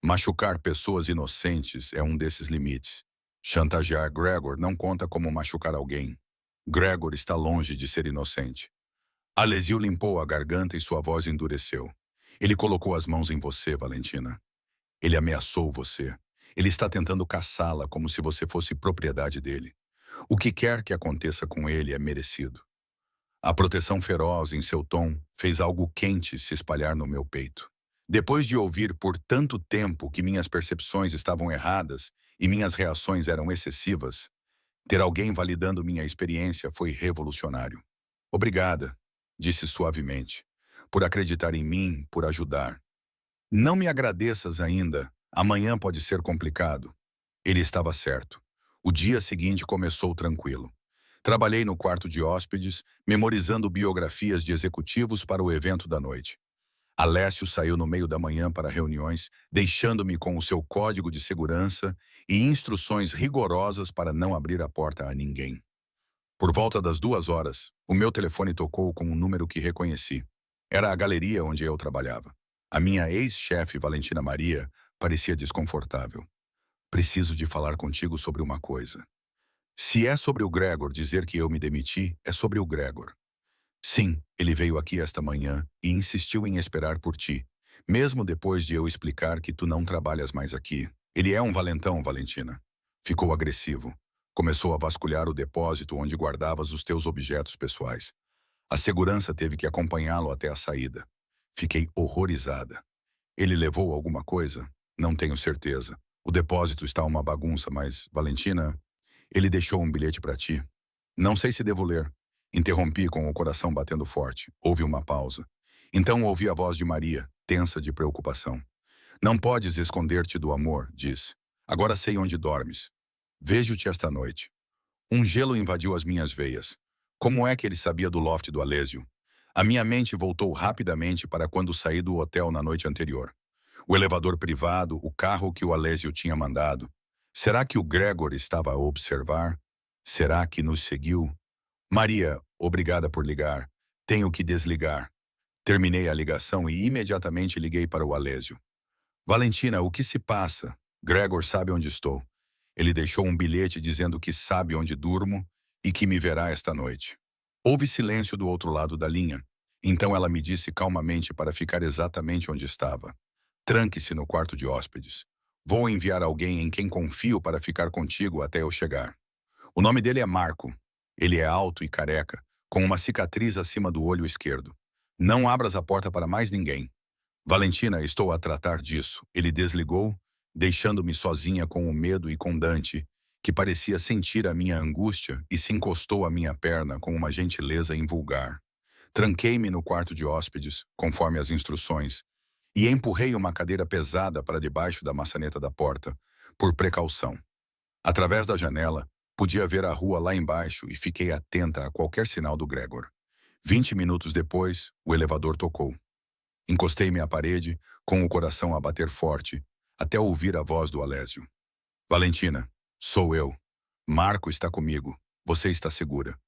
Machucar pessoas inocentes é um desses limites. Chantagear Gregor não conta como machucar alguém. Gregor está longe de ser inocente. Alesio limpou a garganta e sua voz endureceu. Ele colocou as mãos em você, Valentina. Ele ameaçou você. Ele está tentando caçá-la como se você fosse propriedade dele. O que quer que aconteça com ele é merecido. A proteção feroz em seu tom fez algo quente se espalhar no meu peito. Depois de ouvir por tanto tempo que minhas percepções estavam erradas e minhas reações eram excessivas, ter alguém validando minha experiência foi revolucionário. Obrigada, disse suavemente, por acreditar em mim, por ajudar. Não me agradeças ainda, amanhã pode ser complicado. Ele estava certo. O dia seguinte começou tranquilo. Trabalhei no quarto de hóspedes, memorizando biografias de executivos para o evento da noite. Alessio saiu no meio da manhã para reuniões, deixando-me com o seu código de segurança e instruções rigorosas para não abrir a porta a ninguém. Por volta das 2 horas, o meu telefone tocou com um número que reconheci. Era a galeria onde eu trabalhava. A minha ex-chefe, Valentina Maria, parecia desconfortável. Preciso de falar contigo sobre uma coisa. Se é sobre o Gregor dizer que eu me demiti, é sobre o Gregor. Sim, ele veio aqui esta manhã e insistiu em esperar por ti, mesmo depois de eu explicar que tu não trabalhas mais aqui. Ele é um valentão, Valentina. Ficou agressivo. Começou a vasculhar o depósito onde guardavas os teus objetos pessoais. A segurança teve que acompanhá-lo até a saída. Fiquei horrorizada. Ele levou alguma coisa? Não tenho certeza. O depósito está uma bagunça, mas, Valentina, ele deixou um bilhete para ti. Não sei se devo ler. Interrompi com o coração batendo forte. Houve uma pausa. Então ouvi a voz de Maria, tensa de preocupação. Não podes esconder-te do amor, disse. Agora sei onde dormes. Vejo-te esta noite. Um gelo invadiu as minhas veias. Como é que ele sabia do loft do Alésio? A minha mente voltou rapidamente para quando saí do hotel na noite anterior. O elevador privado, o carro que o Alésio tinha mandado. Será que o Gregor estava a observar? Será que nos seguiu? Maria, obrigada por ligar. Tenho que desligar. Terminei a ligação e imediatamente liguei para o Alésio. Valentina, o que se passa? Gregor sabe onde estou. Ele deixou um bilhete dizendo que sabe onde durmo e que me verá esta noite. Houve silêncio do outro lado da linha. Então ela me disse calmamente para ficar exatamente onde estava. Tranque-se no quarto de hóspedes. Vou enviar alguém em quem confio para ficar contigo até eu chegar. O nome dele é Marco. Ele é alto e careca, com uma cicatriz acima do olho esquerdo. Não abras a porta para mais ninguém. Valentina, estou a tratar disso. Ele desligou, deixando-me sozinha com o medo e com Dante, que parecia sentir a minha angústia e se encostou à minha perna com uma gentileza invulgar. Tranquei-me no quarto de hóspedes, conforme as instruções, e empurrei uma cadeira pesada para debaixo da maçaneta da porta, por precaução. Através da janela, podia ver a rua lá embaixo e fiquei atenta a qualquer sinal do Gregor. 20 minutos depois, o elevador tocou. Encostei-me à parede, com o coração a bater forte, até ouvir a voz do Alésio. Valentina, sou eu. Marco está comigo. Você está segura.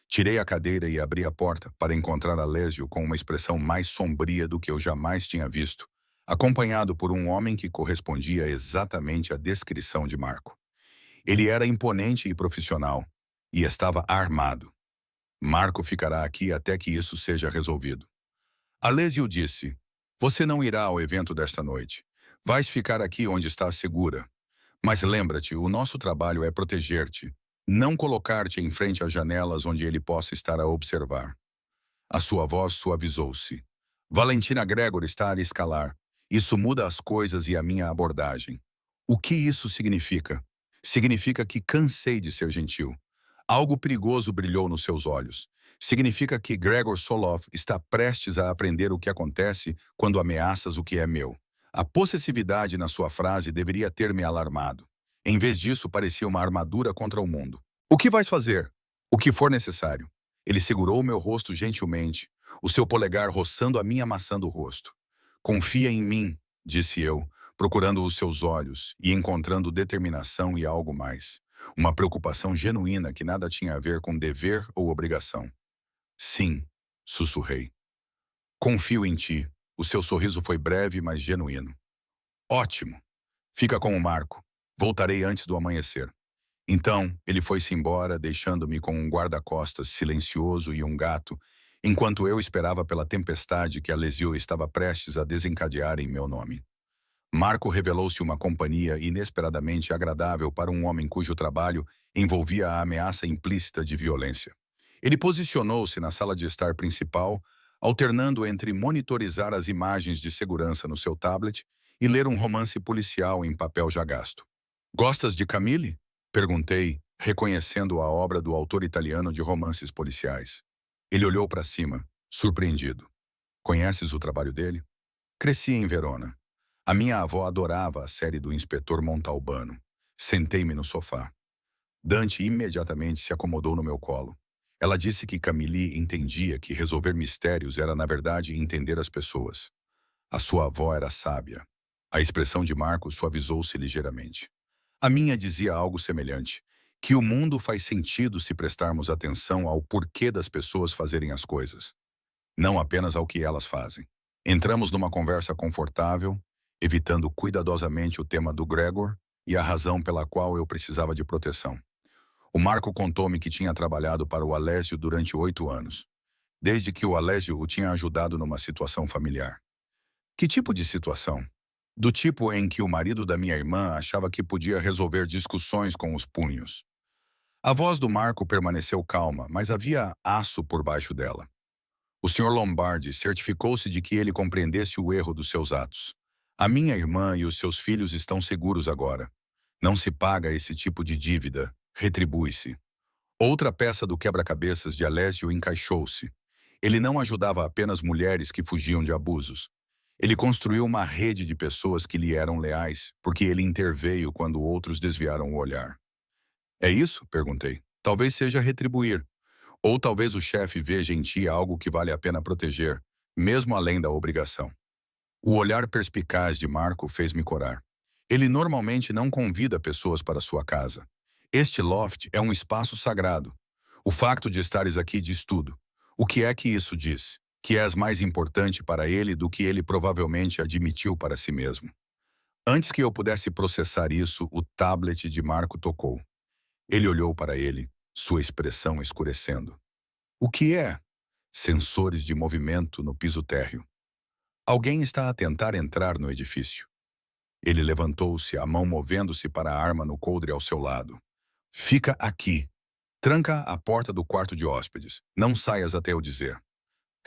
Tirei a cadeira e abri a porta para encontrar Alésio com uma expressão mais sombria do que eu jamais tinha visto, acompanhado por um homem que correspondia exatamente à descrição de Marco. Ele era imponente e profissional, e estava armado. Marco ficará aqui até que isso seja resolvido. Alessio disse, você não irá ao evento desta noite. Vais ficar aqui onde estás segura. Mas lembra-te, o nosso trabalho é proteger-te, não colocar-te em frente às janelas onde ele possa estar a observar. A sua voz suavizou-se. Valentina Gregor está a escalar. Isso muda as coisas e a minha abordagem. O que isso significa? Significa que cansei de ser gentil. Algo perigoso brilhou nos seus olhos. Significa que Gregor Soloff está prestes a aprender o que acontece quando ameaças o que é meu. A possessividade na sua frase deveria ter me alarmado. Em vez disso, parecia uma armadura contra o mundo. O que vais fazer? O que for necessário. Ele segurou meu rosto gentilmente, o seu polegar roçando a minha maçã do rosto. Confia em mim, disse eu, procurando os seus olhos e encontrando determinação e algo mais. Uma preocupação genuína que nada tinha a ver com dever ou obrigação. Sim, sussurrei. Confio em ti. O seu sorriso foi breve, mas genuíno. Ótimo. Fica com o Marco. Voltarei antes do amanhecer. Então, ele foi-se embora, deixando-me com um guarda-costas silencioso e um gato, enquanto eu esperava pela tempestade que Alessio estava prestes a desencadear em meu nome. Marco revelou-se uma companhia inesperadamente agradável para um homem cujo trabalho envolvia a ameaça implícita de violência. Ele posicionou-se na sala de estar principal, alternando entre monitorizar as imagens de segurança no seu tablet e ler um romance policial em papel já gasto. Gostas de Camille? Perguntei, reconhecendo a obra do autor italiano de romances policiais. Ele olhou para cima, surpreendido. Conheces o trabalho dele? Cresci em Verona. A minha avó adorava a série do Inspetor Montalbano. Sentei-me no sofá. Dante imediatamente se acomodou no meu colo. Ela disse que Camille entendia que resolver mistérios era, na verdade, entender as pessoas. A sua avó era sábia. A expressão de Marco suavizou-se ligeiramente. A minha dizia algo semelhante, que o mundo faz sentido se prestarmos atenção ao porquê das pessoas fazerem as coisas, não apenas ao que elas fazem. Entramos numa conversa confortável, evitando cuidadosamente o tema do Gregor e a razão pela qual eu precisava de proteção. O Marco contou-me que tinha trabalhado para o Alessio durante 8 anos, desde que o Alessio o tinha ajudado numa situação familiar. Que tipo de situação? Do tipo em que o marido da minha irmã achava que podia resolver discussões com os punhos. A voz do Marco permaneceu calma, mas havia aço por baixo dela. O Sr. Lombardi certificou-se de que ele compreendesse o erro dos seus atos. A minha irmã e os seus filhos estão seguros agora. Não se paga esse tipo de dívida, retribui-se. Outra peça do quebra-cabeças de Alessio encaixou-se. Ele não ajudava apenas mulheres que fugiam de abusos. Ele construiu uma rede de pessoas que lhe eram leais, porque ele interveio quando outros desviaram o olhar. É isso? Perguntei. Talvez seja retribuir. Ou talvez o chefe veja em ti algo que vale a pena proteger, mesmo além da obrigação. O olhar perspicaz de Marco fez-me corar. Ele normalmente não convida pessoas para sua casa. Este loft é um espaço sagrado. O facto de estares aqui diz tudo. O que é que isso diz? Que és mais importante para ele do que ele provavelmente admitiu para si mesmo. Antes que eu pudesse processar isso, o tablet de Marco tocou. Ele olhou para ele, sua expressão escurecendo. O que é? Sensores de movimento no piso térreo. Alguém está a tentar entrar no edifício. Ele levantou-se, a mão movendo-se para a arma no coldre ao seu lado. Fica aqui. Tranca a porta do quarto de hóspedes. Não saias até eu dizer.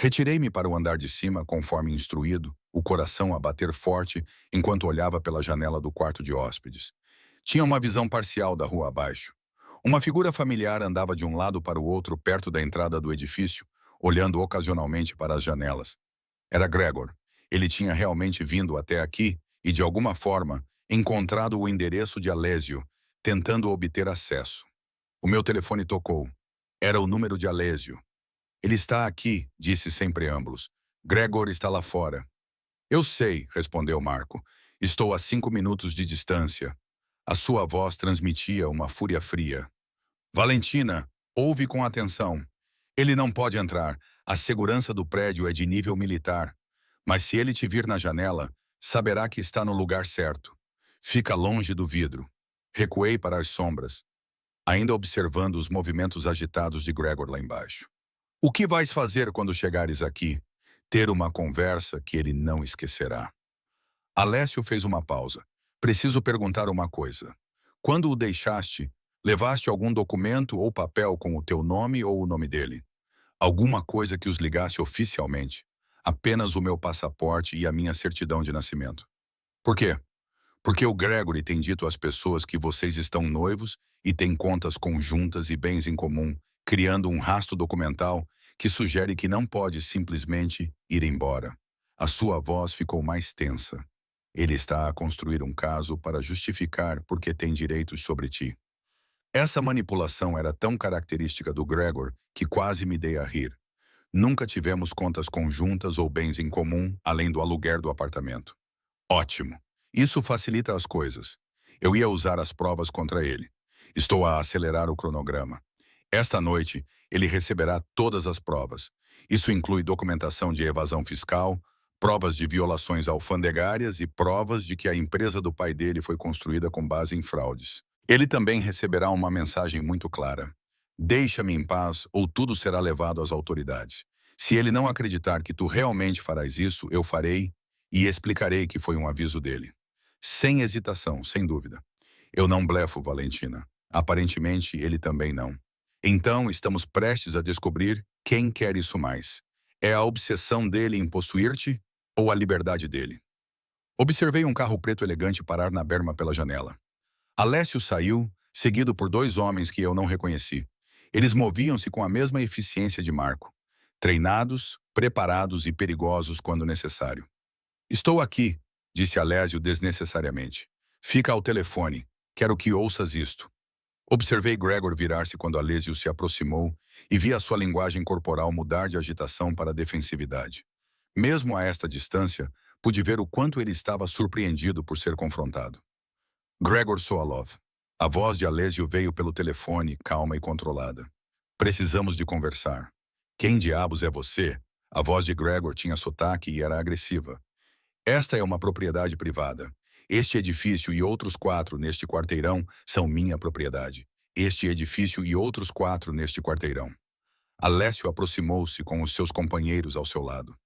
Retirei-me para o andar de cima, conforme instruído, o coração a bater forte enquanto olhava pela janela do quarto de hóspedes. Tinha uma visão parcial da rua abaixo. Uma figura familiar andava de um lado para o outro perto da entrada do edifício, olhando ocasionalmente para as janelas. Era Gregor. Ele tinha realmente vindo até aqui e, de alguma forma, encontrado o endereço de Alessio, tentando obter acesso. O meu telefone tocou. Era o número de Alessio. Ele está aqui, disse sem preâmbulos. Gregor está lá fora. Eu sei, respondeu Marco. Estou a 5 minutos de distância. A sua voz transmitia uma fúria fria. Valentina, ouve com atenção. Ele não pode entrar. A segurança do prédio é de nível militar. Mas se ele te vir na janela, Saberá que está no lugar certo. Fica longe do vidro. Recuei para as sombras, ainda observando os movimentos agitados de Gregor lá embaixo. O que vais fazer quando chegares aqui? Ter uma conversa que ele não esquecerá. Alessio fez uma pausa. Preciso perguntar uma coisa. Quando o deixaste, levaste algum documento ou papel com o teu nome ou o nome dele? Alguma coisa que os ligasse oficialmente? Apenas o meu passaporte e a minha certidão de nascimento. Por quê? Porque o Gregory tem dito às pessoas que vocês estão noivos e têm contas conjuntas e bens em comum, criando um rastro documental que sugere que não pode simplesmente ir embora. A sua voz ficou mais tensa. Ele está a construir um caso para justificar porque tem direitos sobre ti. Essa manipulação era tão característica do Gregor que quase me dei a rir. Nunca tivemos contas conjuntas ou bens em comum, além do aluguer do apartamento. Ótimo. Isso facilita as coisas. Eu ia usar as provas contra ele. Estou a acelerar o cronograma. Esta noite, ele receberá todas as provas. Isso inclui documentação de evasão fiscal, provas de violações alfandegárias e provas de que a empresa do pai dele foi construída com base em fraudes. Ele também receberá uma mensagem muito clara. Deixa-me em paz ou tudo será levado às autoridades. Se ele não acreditar que tu realmente farás isso, eu farei e explicarei que foi um aviso dele. Sem hesitação, sem dúvida. Eu não blefo, Valentina. Aparentemente, ele também não. Então, estamos prestes a descobrir quem quer isso mais. É a obsessão dele em possuir-te ou a liberdade dele? Observei um carro preto elegante parar na berma pela janela. Alessio saiu, seguido por dois homens que eu não reconheci. Eles moviam-se com a mesma eficiência de Marco. Treinados, preparados e perigosos quando necessário. Estou aqui, disse Alessio desnecessariamente. Fica ao telefone. Quero que ouças isto. Observei Gregor virar-se quando Alessio se aproximou e vi a sua linguagem corporal mudar de agitação para defensividade. Mesmo a esta distância, pude ver o quanto ele estava surpreendido por ser confrontado. Gregor Soalov. A voz de Alessio veio pelo telefone, calma e controlada. Precisamos de conversar. Quem diabos é você? A voz de Gregor tinha sotaque e era agressiva. Esta é uma propriedade privada. Este edifício e outros 4 neste quarteirão são minha propriedade. Este edifício e outros 4 neste quarteirão. Alessio aproximou-se com os seus companheiros ao seu lado.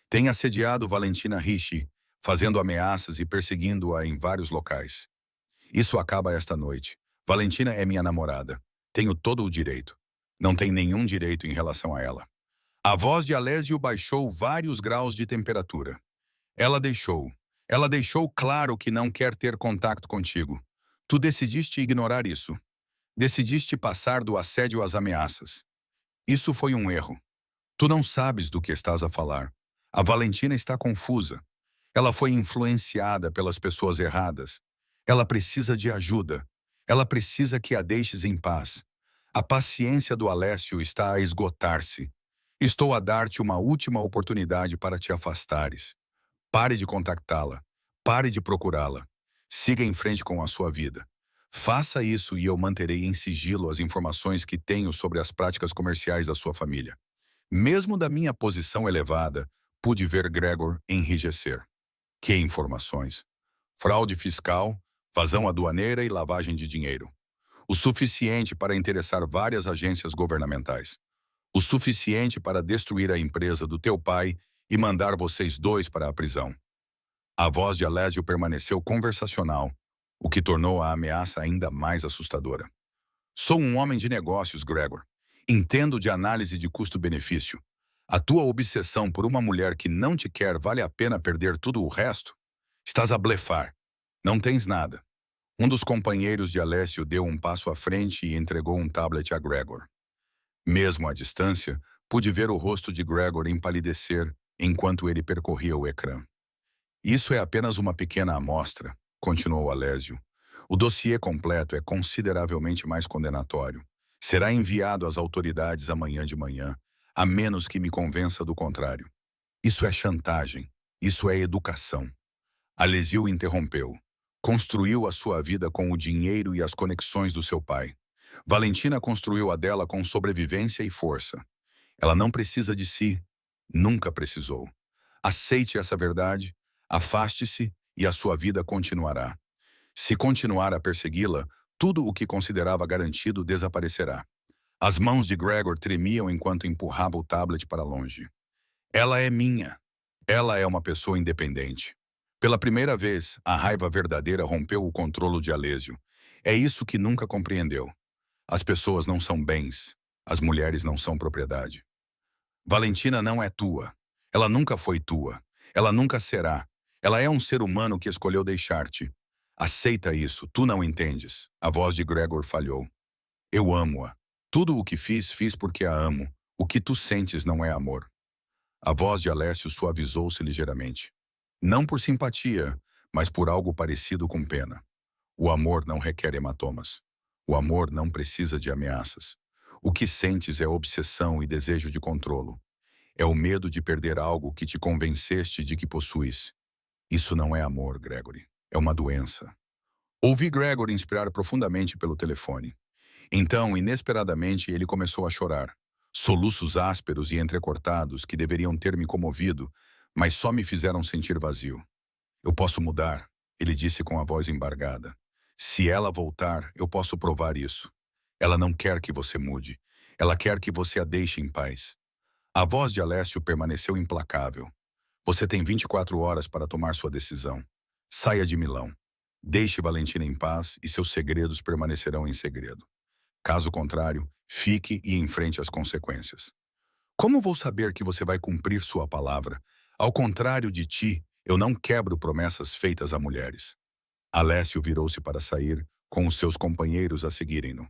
Tem assediado Valentina Ricci, fazendo ameaças e perseguindo-a em vários locais. Isso acaba esta noite. Valentina é minha namorada. Tenho todo o direito. Não tem nenhum direito em relação a ela. A voz de Alessio baixou vários graus de temperatura. Ela deixou claro que não quer ter contato contigo. Tu decidiste ignorar isso. Decidiste passar do assédio às ameaças. Isso foi um erro. Tu não sabes do que estás a falar. A Valentina está confusa. Ela foi influenciada pelas pessoas erradas. Ela precisa de ajuda. Ela precisa que a deixes em paz. A paciência do Alessio está a esgotar-se. Estou a dar-te uma última oportunidade para te afastares. Pare de contactá-la. Pare de procurá-la. Siga em frente com a sua vida. Faça isso e eu manterei em sigilo as informações que tenho sobre as práticas comerciais da sua família. Mesmo da minha posição elevada, pude ver Gregor enrijecer. Que informações? Fraude fiscal, vazão aduaneira e lavagem de dinheiro. O suficiente para interessar várias agências governamentais. O suficiente para destruir a empresa do teu pai e mandar vocês dois para a prisão. A voz de Alessio permaneceu conversacional, o que tornou a ameaça ainda mais assustadora. Sou um homem de negócios, Gregor. Entendo de análise de custo-benefício. A tua obsessão por uma mulher que não te quer vale a pena perder tudo o resto? Estás a blefar. Não tens nada. Um dos companheiros de Alessio deu um passo à frente e entregou um tablet a Gregor. Mesmo à distância, pude ver o rosto de Gregor empalidecer enquanto ele percorria o ecrã. Isso é apenas uma pequena amostra, continuou Alessio. O dossiê completo é consideravelmente mais condenatório. Será enviado às autoridades amanhã de manhã, a menos que me convença do contrário. Isso é chantagem. Isso é educação. Alessio interrompeu. Construiu a sua vida com o dinheiro e as conexões do seu pai. Valentina construiu a dela com sobrevivência e força. Ela não precisa de si. Nunca precisou. Aceite essa verdade. Afaste-se e a sua vida continuará. Se continuar a persegui-la, tudo o que considerava garantido desaparecerá. As mãos de Gregor tremiam enquanto empurrava o tablet para longe. Ela é minha. Ela é uma pessoa independente. Pela primeira vez, a raiva verdadeira rompeu o controle de Alésio. É isso que nunca compreendeu. As pessoas não são bens. As mulheres não são propriedade. Valentina não é tua. Ela nunca foi tua. Ela nunca será. Ela é um ser humano que escolheu deixar-te. Aceita isso, tu não entendes. A voz de Gregor falhou. Eu amo-a. Tudo o que fiz, fiz porque a amo. O que tu sentes não é amor. A voz de Alessio suavizou-se ligeiramente. Não por simpatia, mas por algo parecido com pena. O amor não requer hematomas. O amor não precisa de ameaças. O que sentes é obsessão e desejo de controlo. É o medo de perder algo que te convenceste de que possuis. Isso não é amor, Gregory. É uma doença. Ouvi Gregory inspirar profundamente pelo telefone. Então, inesperadamente, ele começou a chorar. Soluços ásperos e entrecortados que deveriam ter me comovido, mas só me fizeram sentir vazio. Eu posso mudar, ele disse com a voz embargada. Se ela voltar, eu posso provar isso. Ela não quer que você mude. Ela quer que você a deixe em paz. A voz de Alessio permaneceu implacável. Você tem 24 horas para tomar sua decisão. Saia de Milão. Deixe Valentina em paz e seus segredos permanecerão em segredo. Caso contrário, fique e enfrente as consequências. Como vou saber que você vai cumprir sua palavra? Ao contrário de ti, eu não quebro promessas feitas a mulheres. Alessio virou-se para sair, com os seus companheiros a seguirem-no.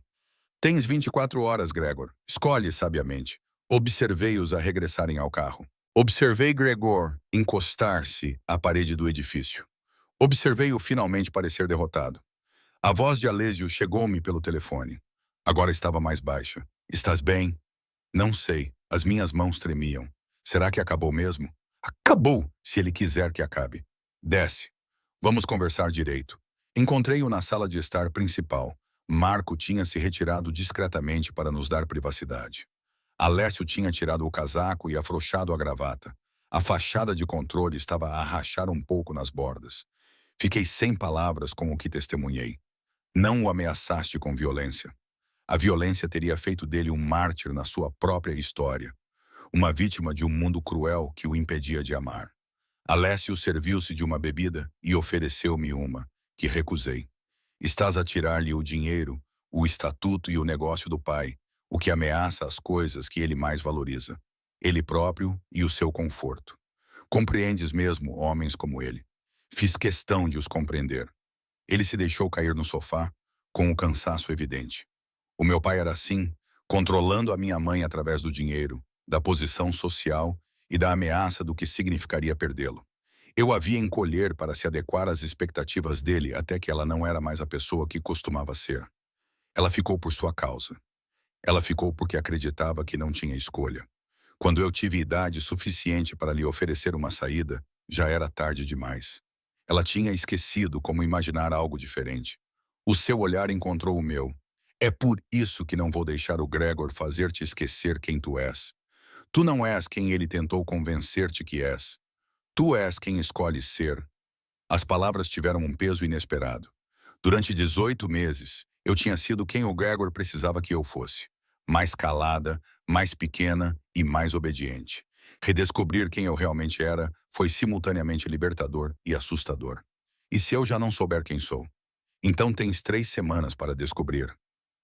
Tens 24 horas, Gregor. Escolhe sabiamente. Observei-os a regressarem ao carro. Observei Gregor encostar-se à parede do edifício. Observei-o finalmente parecer derrotado. A voz de Alessio chegou-me pelo telefone. Agora estava mais baixa. Estás bem? Não sei. As minhas mãos tremiam. Será que acabou mesmo? Acabou, se ele quiser que acabe. Desce. Vamos conversar direito. Encontrei-o na sala de estar principal. Marco tinha se retirado discretamente para nos dar privacidade. Alessio tinha tirado o casaco e afrouxado a gravata. A fachada de controle estava a rachar um pouco nas bordas. Fiquei sem palavras com o que testemunhei. Não o ameaçaste com violência. A violência teria feito dele um mártir na sua própria história. Uma vítima de um mundo cruel que o impedia de amar. Alessio serviu-se de uma bebida e ofereceu-me uma, que recusei. Estás a tirar-lhe o dinheiro, o estatuto e o negócio do pai, o que ameaça as coisas que ele mais valoriza. Ele próprio e o seu conforto. Compreendes mesmo homens como ele. Fiz questão de os compreender. Ele se deixou cair no sofá, com o cansaço evidente. O meu pai era assim, controlando a minha mãe através do dinheiro, da posição social e da ameaça do que significaria perdê-lo. Eu a via encolher para se adequar às expectativas dele até que ela não era mais a pessoa que costumava ser. Ela ficou por sua causa. Ela ficou porque acreditava que não tinha escolha. Quando eu tive idade suficiente para lhe oferecer uma saída, já era tarde demais. Ela tinha esquecido como imaginar algo diferente. O seu olhar encontrou o meu. É por isso que não vou deixar o Gregor fazer-te esquecer quem tu és. Tu não és quem ele tentou convencer-te que és. Tu és quem escolhes ser. As palavras tiveram um peso inesperado. Durante 18 meses, eu tinha sido quem o Gregor precisava que eu fosse. Mais calada, mais pequena e mais obediente. Redescobrir quem eu realmente era foi simultaneamente libertador e assustador. E se eu já não souber quem sou? Então tens 3 semanas para descobrir.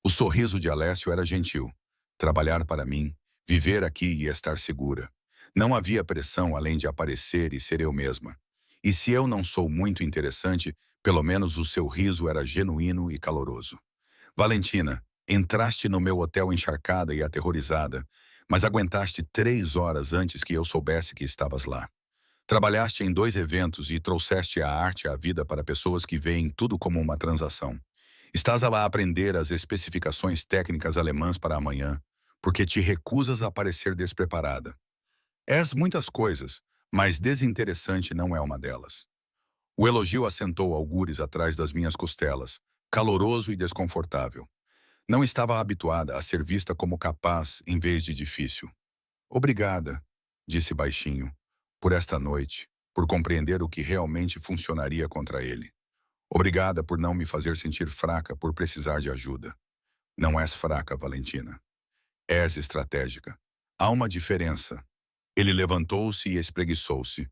O sorriso de Alessio era gentil. Trabalhar para mim, viver aqui e estar segura. Não havia pressão além de aparecer e ser eu mesma. E se eu não sou muito interessante, pelo menos o seu riso era genuíno e caloroso. Valentina, entraste no meu hotel encharcada e aterrorizada, mas aguentaste 3 horas antes que eu soubesse que estavas lá. Trabalhaste em 2 eventos e trouxeste a arte à vida para pessoas que veem tudo como uma transação. Estás a aprender as especificações técnicas alemãs para amanhã, porque te recusas a parecer despreparada. És muitas coisas, mas desinteressante não é uma delas. O elogio assentou algures atrás das minhas costelas, caloroso e desconfortável. Não estava habituada a ser vista como capaz em vez de difícil. Obrigada, disse baixinho, por esta noite, por compreender o que realmente funcionaria contra ele. Obrigada por não me fazer sentir fraca por precisar de ajuda. Não és fraca, Valentina. És estratégica. Há uma diferença. Ele levantou-se e espreguiçou-se.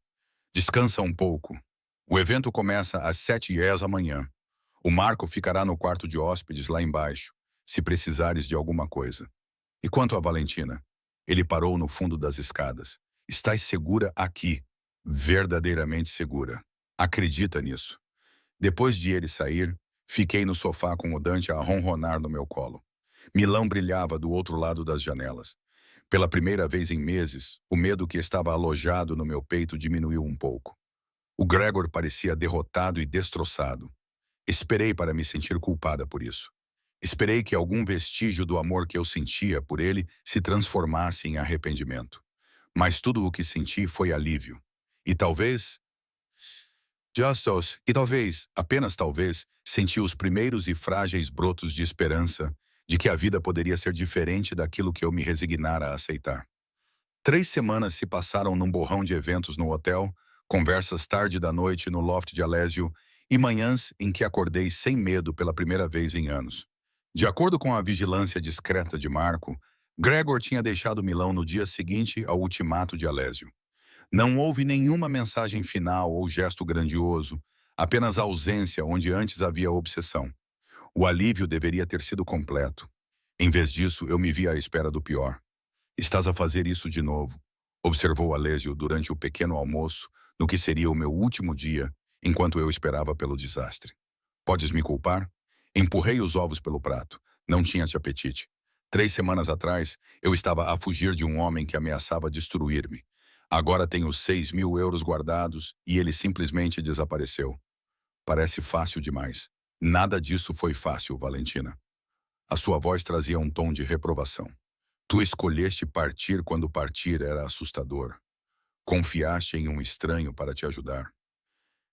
Descansa um pouco. O evento começa às 7h10 da manhã. O Marco ficará no quarto de hóspedes lá embaixo, se precisares de alguma coisa. E quanto a Valentina? Ele parou no fundo das escadas. Estás segura aqui. Verdadeiramente segura. Acredita nisso. Depois de ele sair, fiquei no sofá com o Dante a ronronar no meu colo. Milão brilhava do outro lado das janelas. Pela primeira vez em meses, o medo que estava alojado no meu peito diminuiu um pouco. O Gregor parecia derrotado e destroçado. Esperei para me sentir culpada por isso. Esperei que algum vestígio do amor que eu sentia por ele se transformasse em arrependimento. Mas tudo o que senti foi alívio. E talvez, apenas talvez, senti os primeiros e frágeis brotos de esperança de que a vida poderia ser diferente daquilo que eu me resignara a aceitar. 3 semanas se passaram num borrão de eventos no hotel, conversas tarde da noite no loft de Alésio e manhãs em que acordei sem medo pela primeira vez em anos. De acordo com a vigilância discreta de Marco, Gregor tinha deixado Milão no dia seguinte ao ultimato de Alésio. Não houve nenhuma mensagem final ou gesto grandioso, apenas ausência onde antes havia obsessão. O alívio deveria ter sido completo. Em vez disso, eu me vi à espera do pior. Estás a fazer isso de novo, observou Alésio durante o pequeno almoço, no que seria o meu último dia, enquanto eu esperava pelo desastre. Podes me culpar? Empurrei os ovos pelo prato. Não tinha-te apetite. 3 semanas atrás, eu estava a fugir de um homem que ameaçava destruir-me. Agora tenho 6.000 euros guardados e ele simplesmente desapareceu. Parece fácil demais. Nada disso foi fácil, Valentina. A sua voz trazia um tom de reprovação. Tu escolheste partir quando partir era assustador. Confiaste em um estranho para te ajudar.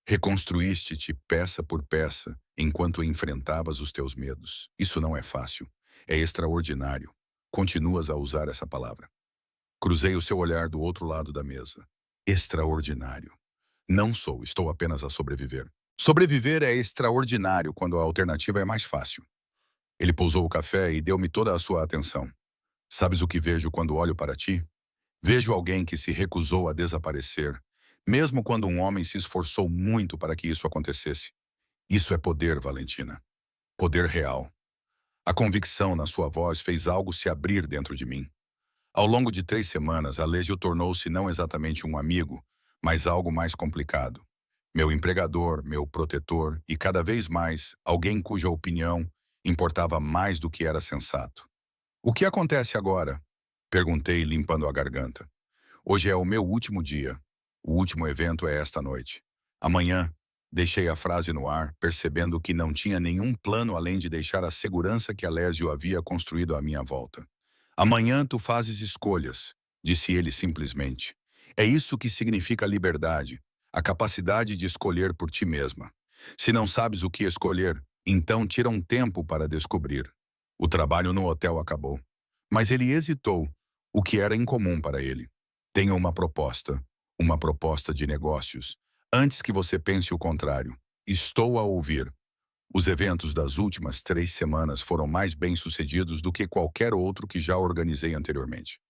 Reconstruíste-te peça por peça enquanto enfrentavas os teus medos. Isso não é fácil. É extraordinário. Continuas a usar essa palavra. Cruzei o seu olhar do outro lado da mesa. Extraordinário. Não sou, estou apenas a sobreviver. Sobreviver é extraordinário quando a alternativa é mais fácil. Ele pousou o café e deu-me toda a sua atenção. Sabes o que vejo quando olho para ti? Vejo alguém que se recusou a desaparecer, mesmo quando um homem se esforçou muito para que isso acontecesse. Isso é poder, Valentina. Poder real. A convicção na sua voz fez algo se abrir dentro de mim. Ao longo de 3 semanas, Alésio tornou-se não exatamente um amigo, mas algo mais complicado. Meu empregador, meu protetor e, cada vez mais, alguém cuja opinião importava mais do que era sensato. O que acontece agora? Perguntei, limpando a garganta. Hoje é o meu último dia. O último evento é esta noite. Amanhã, deixei a frase no ar, percebendo que não tinha nenhum plano além de deixar a segurança que Alésio havia construído à minha volta. Amanhã tu fazes escolhas, disse ele simplesmente. É isso que significa liberdade, a capacidade de escolher por ti mesma. Se não sabes o que escolher, então tira um tempo para descobrir. O trabalho no hotel acabou. Mas ele hesitou, o que era incomum para ele. Tenho uma proposta de negócios. Antes que você pense o contrário, estou a ouvir. Os eventos das últimas 3 semanas foram mais bem-sucedidos do que qualquer outro que já organizei anteriormente.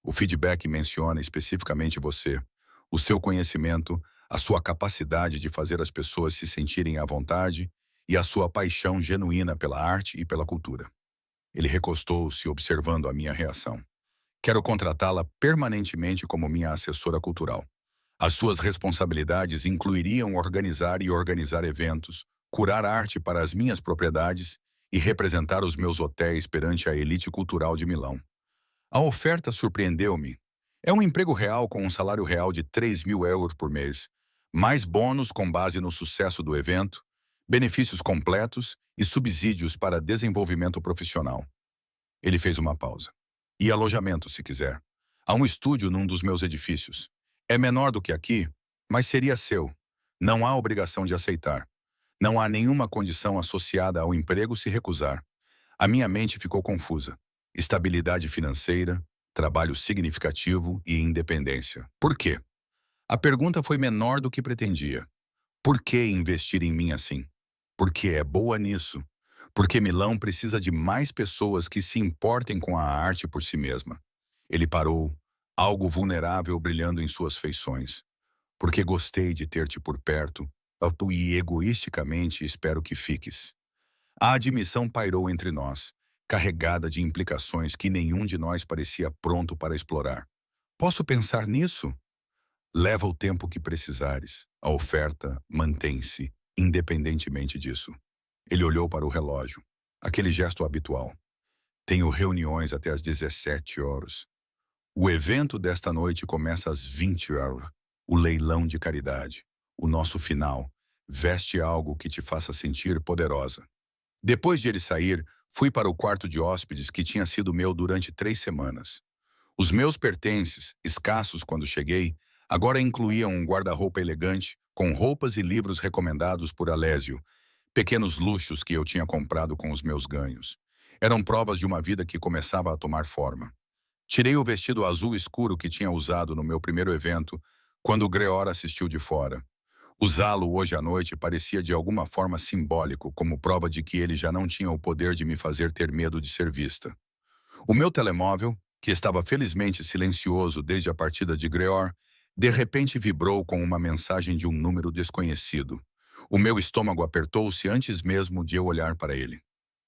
O feedback menciona especificamente você, o seu conhecimento, a sua capacidade de fazer as pessoas se sentirem à vontade e a sua paixão genuína pela arte e pela cultura. Ele recostou-se observando a minha reação. Quero contratá-la permanentemente como minha assessora cultural. As suas responsabilidades incluiriam organizar eventos, curar arte para as minhas propriedades e representar os meus hotéis perante a elite cultural de Milão. A oferta surpreendeu-me. É um emprego real com um salário real de 3.000 euros por mês, mais bônus com base no sucesso do evento, benefícios completos e subsídios para desenvolvimento profissional. Ele fez uma pausa. E alojamento, se quiser. Há um estúdio num dos meus edifícios. É menor do que aqui, mas seria seu. Não há obrigação de aceitar. Não há nenhuma condição associada ao emprego se recusar. A minha mente ficou confusa. Estabilidade financeira, trabalho significativo e independência. Por quê? A pergunta foi menor do que pretendia. Por que investir em mim assim? Porque é boa nisso. Porque Milão precisa de mais pessoas que se importem com a arte por si mesma. Ele parou, algo vulnerável brilhando em suas feições. Porque gostei de ter-te por perto, e egoisticamente espero que fiques. A admissão pairou entre nós, carregada de implicações que nenhum de nós parecia pronto para explorar. Posso pensar nisso? Leva o tempo que precisares. A oferta mantém-se, independentemente disso. Ele olhou para o relógio. Aquele gesto habitual. Tenho reuniões até às 17 horas. O evento desta noite começa às 20 horas. O leilão de caridade. O nosso final. Veste algo que te faça sentir poderosa. Depois de ele sair, fui para o quarto de hóspedes que tinha sido meu durante 3 semanas. Os meus pertences, escassos quando cheguei, agora incluíam um guarda-roupa elegante, com roupas e livros recomendados por Alésio, pequenos luxos que eu tinha comprado com os meus ganhos. Eram provas de uma vida que começava a tomar forma. Tirei o vestido azul escuro que tinha usado no meu primeiro evento, quando o Greor assistiu de fora. Usá-lo hoje à noite parecia de alguma forma simbólico, como prova de que ele já não tinha o poder de me fazer ter medo de ser vista. O meu telemóvel, que estava felizmente silencioso desde a partida de Greor, de repente vibrou com uma mensagem de um número desconhecido. O meu estômago apertou-se antes mesmo de eu olhar para ele.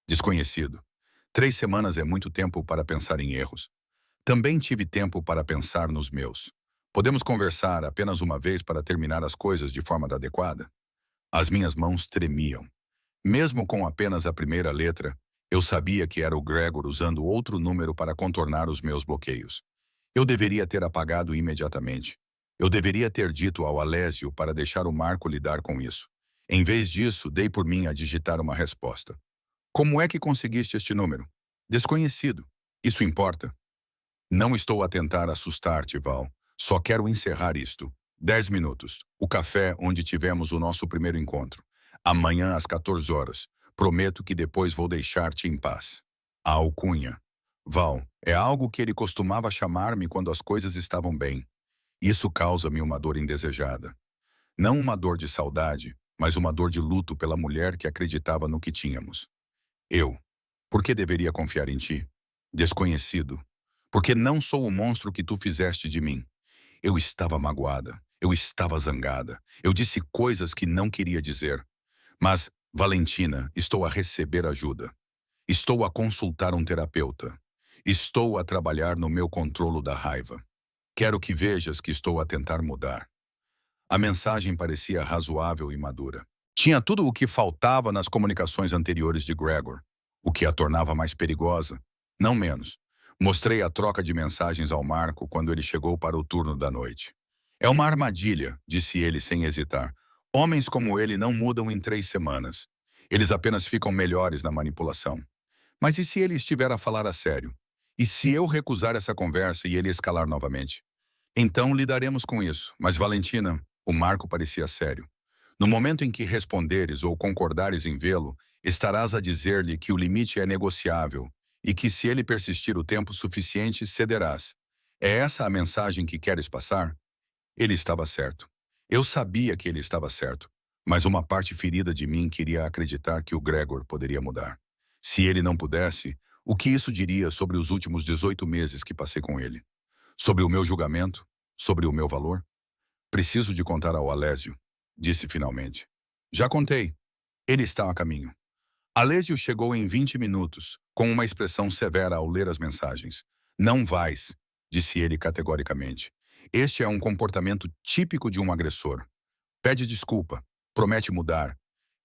Desconhecido. 3 semanas é muito tempo para pensar em erros. Também tive tempo para pensar nos meus. Podemos conversar apenas uma vez para terminar as coisas de forma adequada? As minhas mãos tremiam. Mesmo com apenas a primeira letra, eu sabia que era o Gregor usando outro número para contornar os meus bloqueios. Eu deveria ter apagado imediatamente. Eu deveria ter dito ao Alésio para deixar o Marco lidar com isso. Em vez disso, dei por mim a digitar uma resposta. Como é que conseguiste este número? Desconhecido. Isso importa? Não estou a tentar assustar-te, Val. Só quero encerrar isto. 10 minutos. O café onde tivemos o nosso primeiro encontro. Amanhã às 14 horas. Prometo que depois vou deixar-te em paz. A alcunha. Val, é algo que ele costumava chamar-me quando as coisas estavam bem. Isso causa-me uma dor indesejada. Não uma dor de saudade, mas uma dor de luto pela mulher que acreditava no que tínhamos. Eu. Por que deveria confiar em ti? Desconhecido. Porque não sou o monstro que tu fizeste de mim. Eu estava magoada. Eu estava zangada. Eu disse coisas que não queria dizer. Mas, Valentina, estou a receber ajuda. Estou a consultar um terapeuta. Estou a trabalhar no meu controlo da raiva. Quero que vejas que estou a tentar mudar. A mensagem parecia razoável e madura. Tinha tudo o que faltava nas comunicações anteriores de Gregor, o que a tornava mais perigosa, não menos. Mostrei a troca de mensagens ao Marco quando ele chegou para o turno da noite. É uma armadilha, disse ele sem hesitar. Homens como ele não mudam em 3 semanas. Eles apenas ficam melhores na manipulação. Mas e se ele estiver a falar a sério? E se eu recusar essa conversa e ele escalar novamente? Então lidaremos com isso. Mas Valentina, o Marco parecia sério. No momento em que responderes ou concordares em vê-lo, estarás a dizer-lhe que o limite é negociável e que se ele persistir o tempo suficiente, cederás. É essa a mensagem que queres passar? Ele estava certo. Eu sabia que ele estava certo, mas uma parte ferida de mim queria acreditar que o Gregor poderia mudar. Se ele não pudesse, o que isso diria sobre os últimos 18 meses que passei com ele? Sobre o meu julgamento? Sobre o meu valor? Preciso de contar ao Alésio, disse finalmente. Já contei. Ele está a caminho. Alésio chegou em 20 minutos, com uma expressão severa ao ler as mensagens. Não vais, disse ele categoricamente. Este é um comportamento típico de um agressor. Pede desculpa, promete mudar,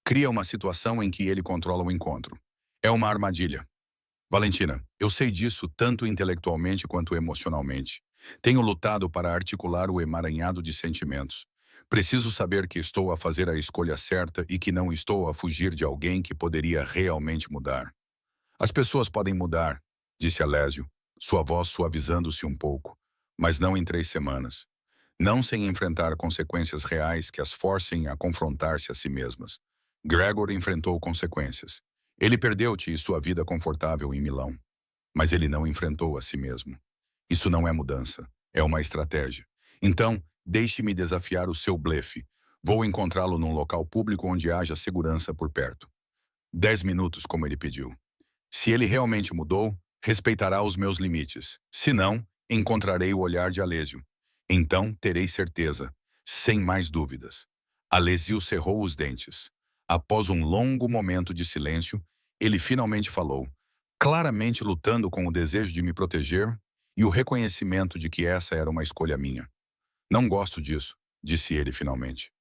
cria uma situação em que ele controla o encontro. É uma armadilha. Valentina, eu sei disso tanto intelectualmente quanto emocionalmente. Tenho lutado para articular o emaranhado de sentimentos. Preciso saber que estou a fazer a escolha certa e que não estou a fugir de alguém que poderia realmente mudar. As pessoas podem mudar, disse Alésio, sua voz suavizando-se um pouco, mas não em 3 semanas. Não sem enfrentar consequências reais que as forcem a confrontar-se a si mesmas. Gregor enfrentou consequências. Ele perdeu-te e sua vida confortável em Milão. Mas ele não enfrentou a si mesmo. Isso não é mudança, é uma estratégia. Então, Deixe-me desafiar o seu blefe. Vou encontrá-lo num local público onde haja segurança por perto. 10 minutos, como ele pediu. Se ele realmente mudou, respeitará os meus limites. Se não, encontrarei o olhar de Alésio. Então terei certeza, sem mais dúvidas. Alésio cerrou os dentes. Após um longo momento de silêncio, ele finalmente falou, claramente lutando com o desejo de me proteger e o reconhecimento de que essa era uma escolha minha. Não gosto disso, disse ele finalmente.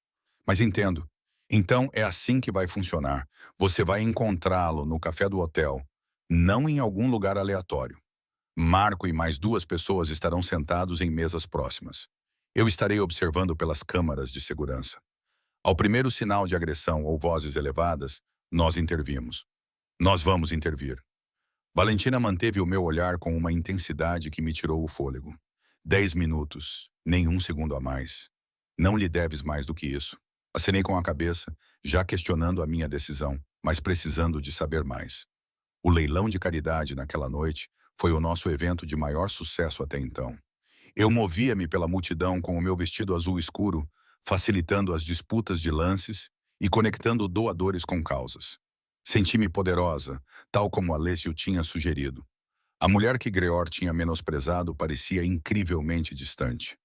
Mas entendo. Então é assim que vai funcionar. Você vai encontrá-lo no café do hotel, não em algum lugar aleatório. Marco e mais 2 pessoas estarão sentados em mesas próximas. Eu estarei observando pelas câmaras de segurança. Ao primeiro sinal de agressão ou vozes elevadas, nós intervimos. Nós vamos intervir. Valentina manteve o meu olhar com uma intensidade que me tirou o fôlego. 10 minutos, nenhum segundo a mais. Não lhe deves mais do que isso. Acenei com a cabeça, já questionando a minha decisão, mas precisando de saber mais. O leilão de caridade naquela noite foi o nosso evento de maior sucesso até então. Eu movia-me pela multidão com o meu vestido azul escuro, facilitando as disputas de lances e conectando doadores com causas. Senti-me poderosa, tal como Alessio tinha sugerido. A mulher que Greor tinha menosprezado parecia incrivelmente distante.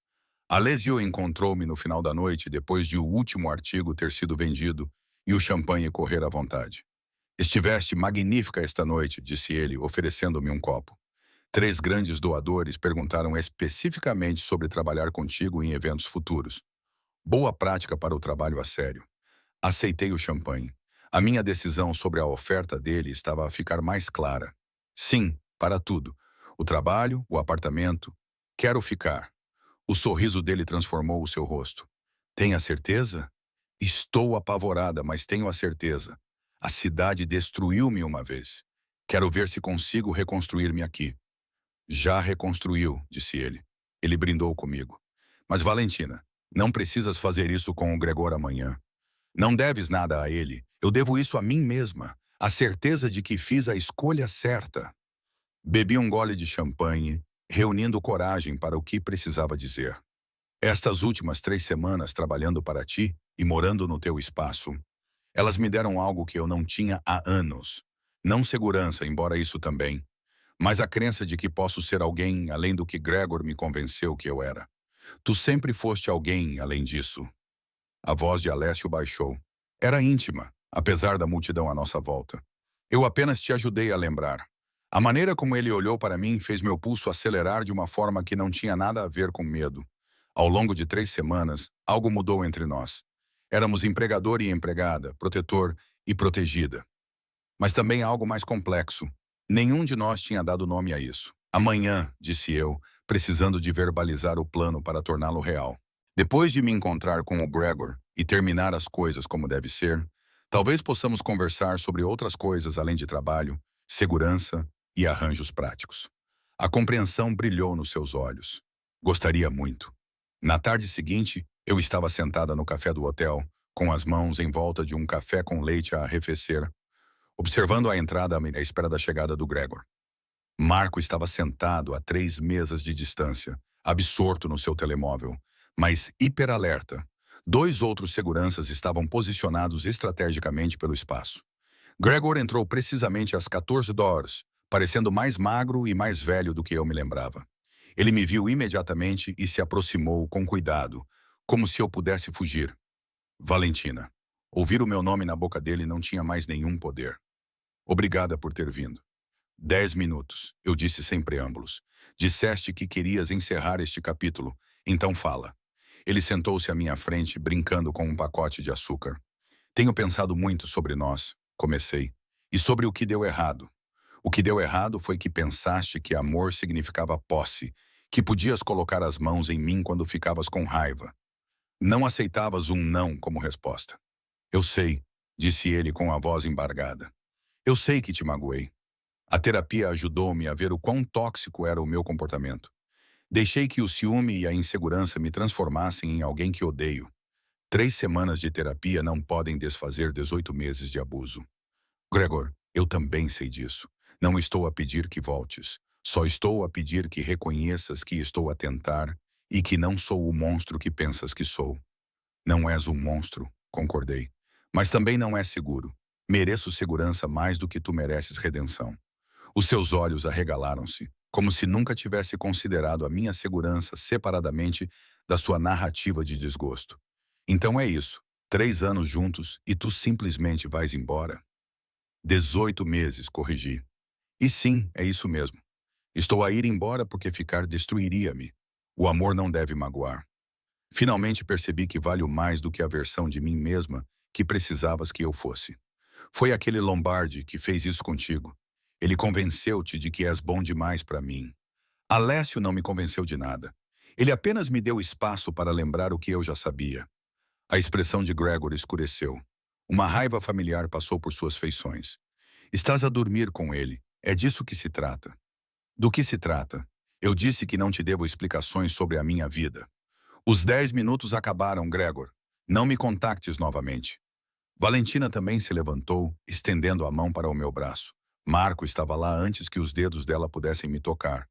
Alessio encontrou-me no final da noite depois de o último artigo ter sido vendido e o champanhe correr à vontade. Estiveste magnífica esta noite, disse ele, oferecendo-me um copo. 3 grandes doadores perguntaram especificamente sobre trabalhar contigo em eventos futuros. Boa prática para o trabalho a sério. Aceitei o champanhe. A minha decisão sobre a oferta dele estava a ficar mais clara. Sim, para tudo. O trabalho, o apartamento. Quero ficar. O sorriso dele transformou o seu rosto. Tem a certeza? Estou apavorada, mas tenho a certeza. A cidade destruiu-me uma vez. Quero ver se consigo reconstruir-me aqui. Já reconstruiu, disse ele. Ele brindou comigo. Mas, Valentina, não precisas fazer isso com o Gregor amanhã. Não deves nada a ele. Eu devo isso a mim mesma. A certeza de que fiz a escolha certa. Bebi um gole de champanhe, reunindo coragem para o que precisava dizer. Estas últimas 3 semanas trabalhando para ti e morando no teu espaço, elas me deram algo que eu não tinha há anos. Não segurança, embora isso também, mas a crença de que posso ser alguém além do que Gregor me convenceu que eu era. Tu sempre foste alguém além disso. A voz de Alessio baixou. Era íntima, apesar da multidão à nossa volta. Eu apenas te ajudei a lembrar. A maneira como ele olhou para mim fez meu pulso acelerar de uma forma que não tinha nada a ver com medo. Ao longo de 3 semanas, algo mudou entre nós. Éramos empregador e empregada, protetor e protegida. Mas também algo mais complexo. Nenhum de nós tinha dado nome a isso. Amanhã, disse eu, precisando de verbalizar o plano para torná-lo real. Depois de me encontrar com o Gregor e terminar as coisas como deve ser, talvez possamos conversar sobre outras coisas além de trabalho, segurança e arranjos práticos. A compreensão brilhou nos seus olhos. Gostaria muito. Na tarde seguinte, eu estava sentada no café do hotel, com as mãos em volta de um café com leite a arrefecer, observando a entrada à espera da chegada do Gregor. Marco estava sentado a 3 mesas de distância, absorto no seu telemóvel, mas hiperalerta. 2 outros seguranças estavam posicionados estrategicamente pelo espaço. Gregor entrou precisamente às 14 horas, parecendo mais magro e mais velho do que eu me lembrava. Ele me viu imediatamente e se aproximou com cuidado, como se eu pudesse fugir. Valentina. Ouvir o meu nome na boca dele não tinha mais nenhum poder. Obrigada por ter vindo. 10 minutos, eu disse sem preâmbulos. Disseste que querias encerrar este capítulo, então fala. Ele sentou-se à minha frente, brincando com um pacote de açúcar. Tenho pensado muito sobre nós, comecei, e sobre o que deu errado. O que deu errado foi que pensaste que amor significava posse, que podias colocar as mãos em mim quando ficavas com raiva. Não aceitavas um não como resposta. Eu sei, disse ele com a voz embargada. Eu sei que te magoei. A terapia ajudou-me a ver o quão tóxico era o meu comportamento. Deixei que o ciúme e a insegurança me transformassem em alguém que odeio. 3 semanas de terapia não podem desfazer 18 meses de abuso. Gregor, eu também sei disso. Não estou a pedir que voltes. Só estou a pedir que reconheças que estou a tentar E que não sou o monstro que pensas que sou. Não és um monstro, concordei. Mas também não és seguro. Mereço segurança mais do que tu mereces redenção. Os seus olhos arregalaram-se, como se nunca tivesse considerado a minha segurança separadamente da sua narrativa de desgosto. Então é isso. 3 anos juntos e tu simplesmente vais embora? 18 meses, corrigi. E sim, é isso mesmo. Estou a ir embora porque ficar destruiria-me. O amor não deve magoar. Finalmente percebi que valho mais do que a versão de mim mesma que precisavas que eu fosse. Foi aquele Lombardi que fez isso contigo. Ele convenceu-te de que és bom demais para mim. Alessio não me convenceu de nada. Ele apenas me deu espaço para lembrar o que eu já sabia. A expressão de Gregor escureceu. Uma raiva familiar passou por suas feições. Estás a dormir com ele. É disso que se trata. Do que se trata? Eu disse que não te devo explicações sobre a minha vida. Os 10 minutos acabaram, Gregor. Não me contactes novamente. Valentina também se levantou, estendendo a mão para o meu braço. Marco estava lá antes que os dedos dela pudessem me tocar.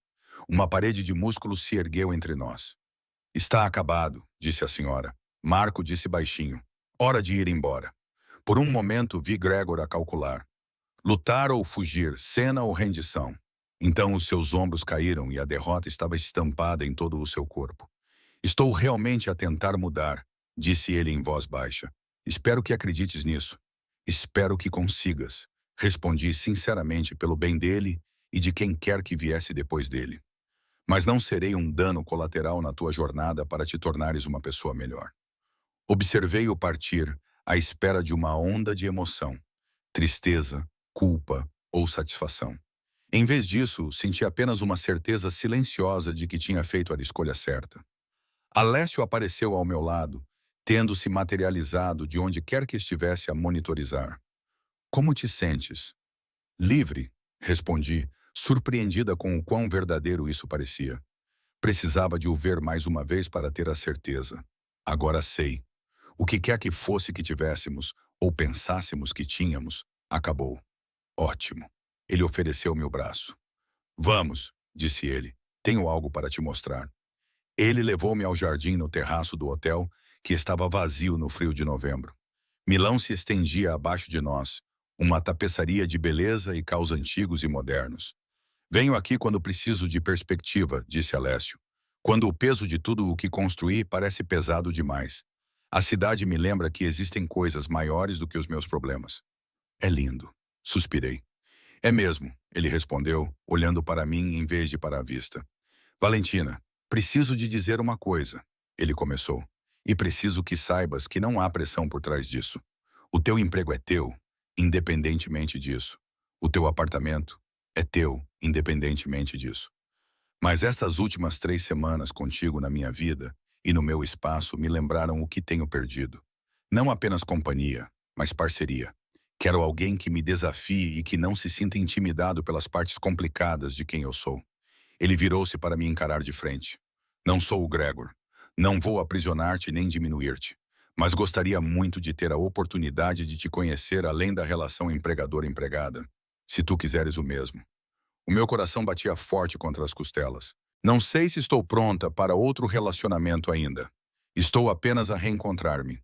Uma parede de músculos se ergueu entre nós. Está acabado, disse a senhora. Marco disse baixinho. Hora de ir embora. Por um momento vi Gregor a calcular. Lutar ou fugir, cena ou rendição. Então os seus ombros caíram e a derrota estava estampada em todo o seu corpo. Estou realmente a tentar mudar, disse ele em voz baixa. Espero que acredites nisso. Espero que consigas. Respondi sinceramente pelo bem dele e de quem quer que viesse depois dele. Mas não serei um dano colateral na tua jornada para te tornares uma pessoa melhor. Observei-o partir à espera de uma onda de emoção, tristeza, culpa ou satisfação. Em vez disso, senti apenas uma certeza silenciosa de que tinha feito a escolha certa. Alessio apareceu ao meu lado, tendo se materializado de onde quer que estivesse a monitorizar. Como te sentes? Livre, respondi, surpreendida com o quão verdadeiro isso parecia. Precisava de o ver mais uma vez para ter a certeza. Agora sei. O que quer que fosse que tivéssemos, ou pensássemos que tínhamos, acabou. Ótimo. Ele ofereceu-me o braço. Vamos, disse ele. Tenho algo para te mostrar. Ele levou-me ao jardim no terraço do hotel, que estava vazio no frio de novembro. Milão se estendia abaixo de nós, uma tapeçaria de beleza e caos antigos e modernos. Venho aqui quando preciso de perspectiva, disse Alessio. Quando o peso de tudo o que construí parece pesado demais. A cidade me lembra que existem coisas maiores do que os meus problemas. É lindo, suspirei. É mesmo, ele respondeu, olhando para mim em vez de para a vista. Valentina, preciso de dizer uma coisa, ele começou. E preciso que saibas que não há pressão por trás disso. O teu emprego é teu, independentemente disso. O teu apartamento é teu, independentemente disso. Mas estas últimas 3 semanas contigo na minha vida e no meu espaço me lembraram o que tenho perdido. Não apenas companhia, mas parceria. Quero alguém que me desafie e que não se sinta intimidado pelas partes complicadas de quem eu sou. Ele virou-se para me encarar de frente. Não sou o Gregor. Não vou aprisionar-te nem diminuir-te. Mas gostaria muito de ter a oportunidade de te conhecer além da relação empregador-empregada, se tu quiseres o mesmo. O meu coração batia forte contra as costelas. Não sei se estou pronta para outro relacionamento ainda. Estou apenas a reencontrar-me.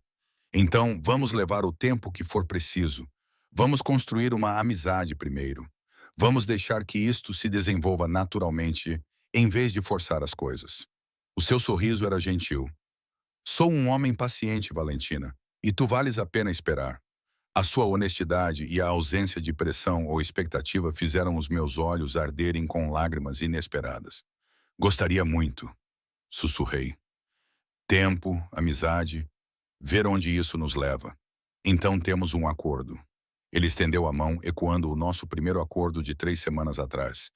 Então, vamos levar o tempo que for preciso. Vamos construir uma amizade primeiro. Vamos deixar que isto se desenvolva naturalmente, em vez de forçar as coisas. O seu sorriso era gentil. Sou um homem paciente, Valentina, e tu vales a pena esperar. A sua honestidade e a ausência de pressão ou expectativa fizeram os meus olhos arderem com lágrimas inesperadas. Gostaria muito, sussurrei. Tempo, amizade, ver onde isso nos leva. Então temos um acordo. Ele estendeu a mão, ecoando o nosso primeiro acordo de 3 semanas atrás.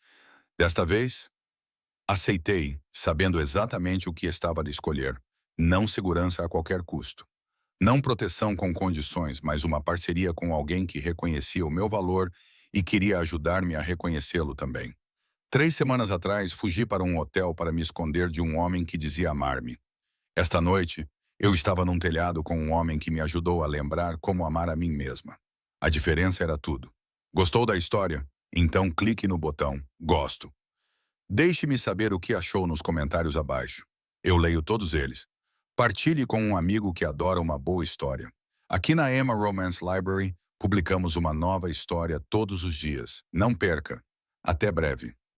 Desta vez, aceitei, sabendo exatamente o que estava a escolher. Não segurança a qualquer custo. Não proteção com condições, mas uma parceria com alguém que reconhecia o meu valor e queria ajudar-me a reconhecê-lo também. 3 semanas atrás, fugi para um hotel para me esconder de um homem que dizia amar-me. Esta noite, eu estava num telhado com um homem que me ajudou a lembrar como amar a mim mesma. A diferença era tudo. Gostou da história? Então clique no botão Gosto. Deixe-me saber o que achou nos comentários abaixo. Eu leio todos eles. Partilhe com um amigo que adora uma boa história. Aqui na Emma Romance Library, publicamos uma nova história todos os dias. Não perca! Até breve!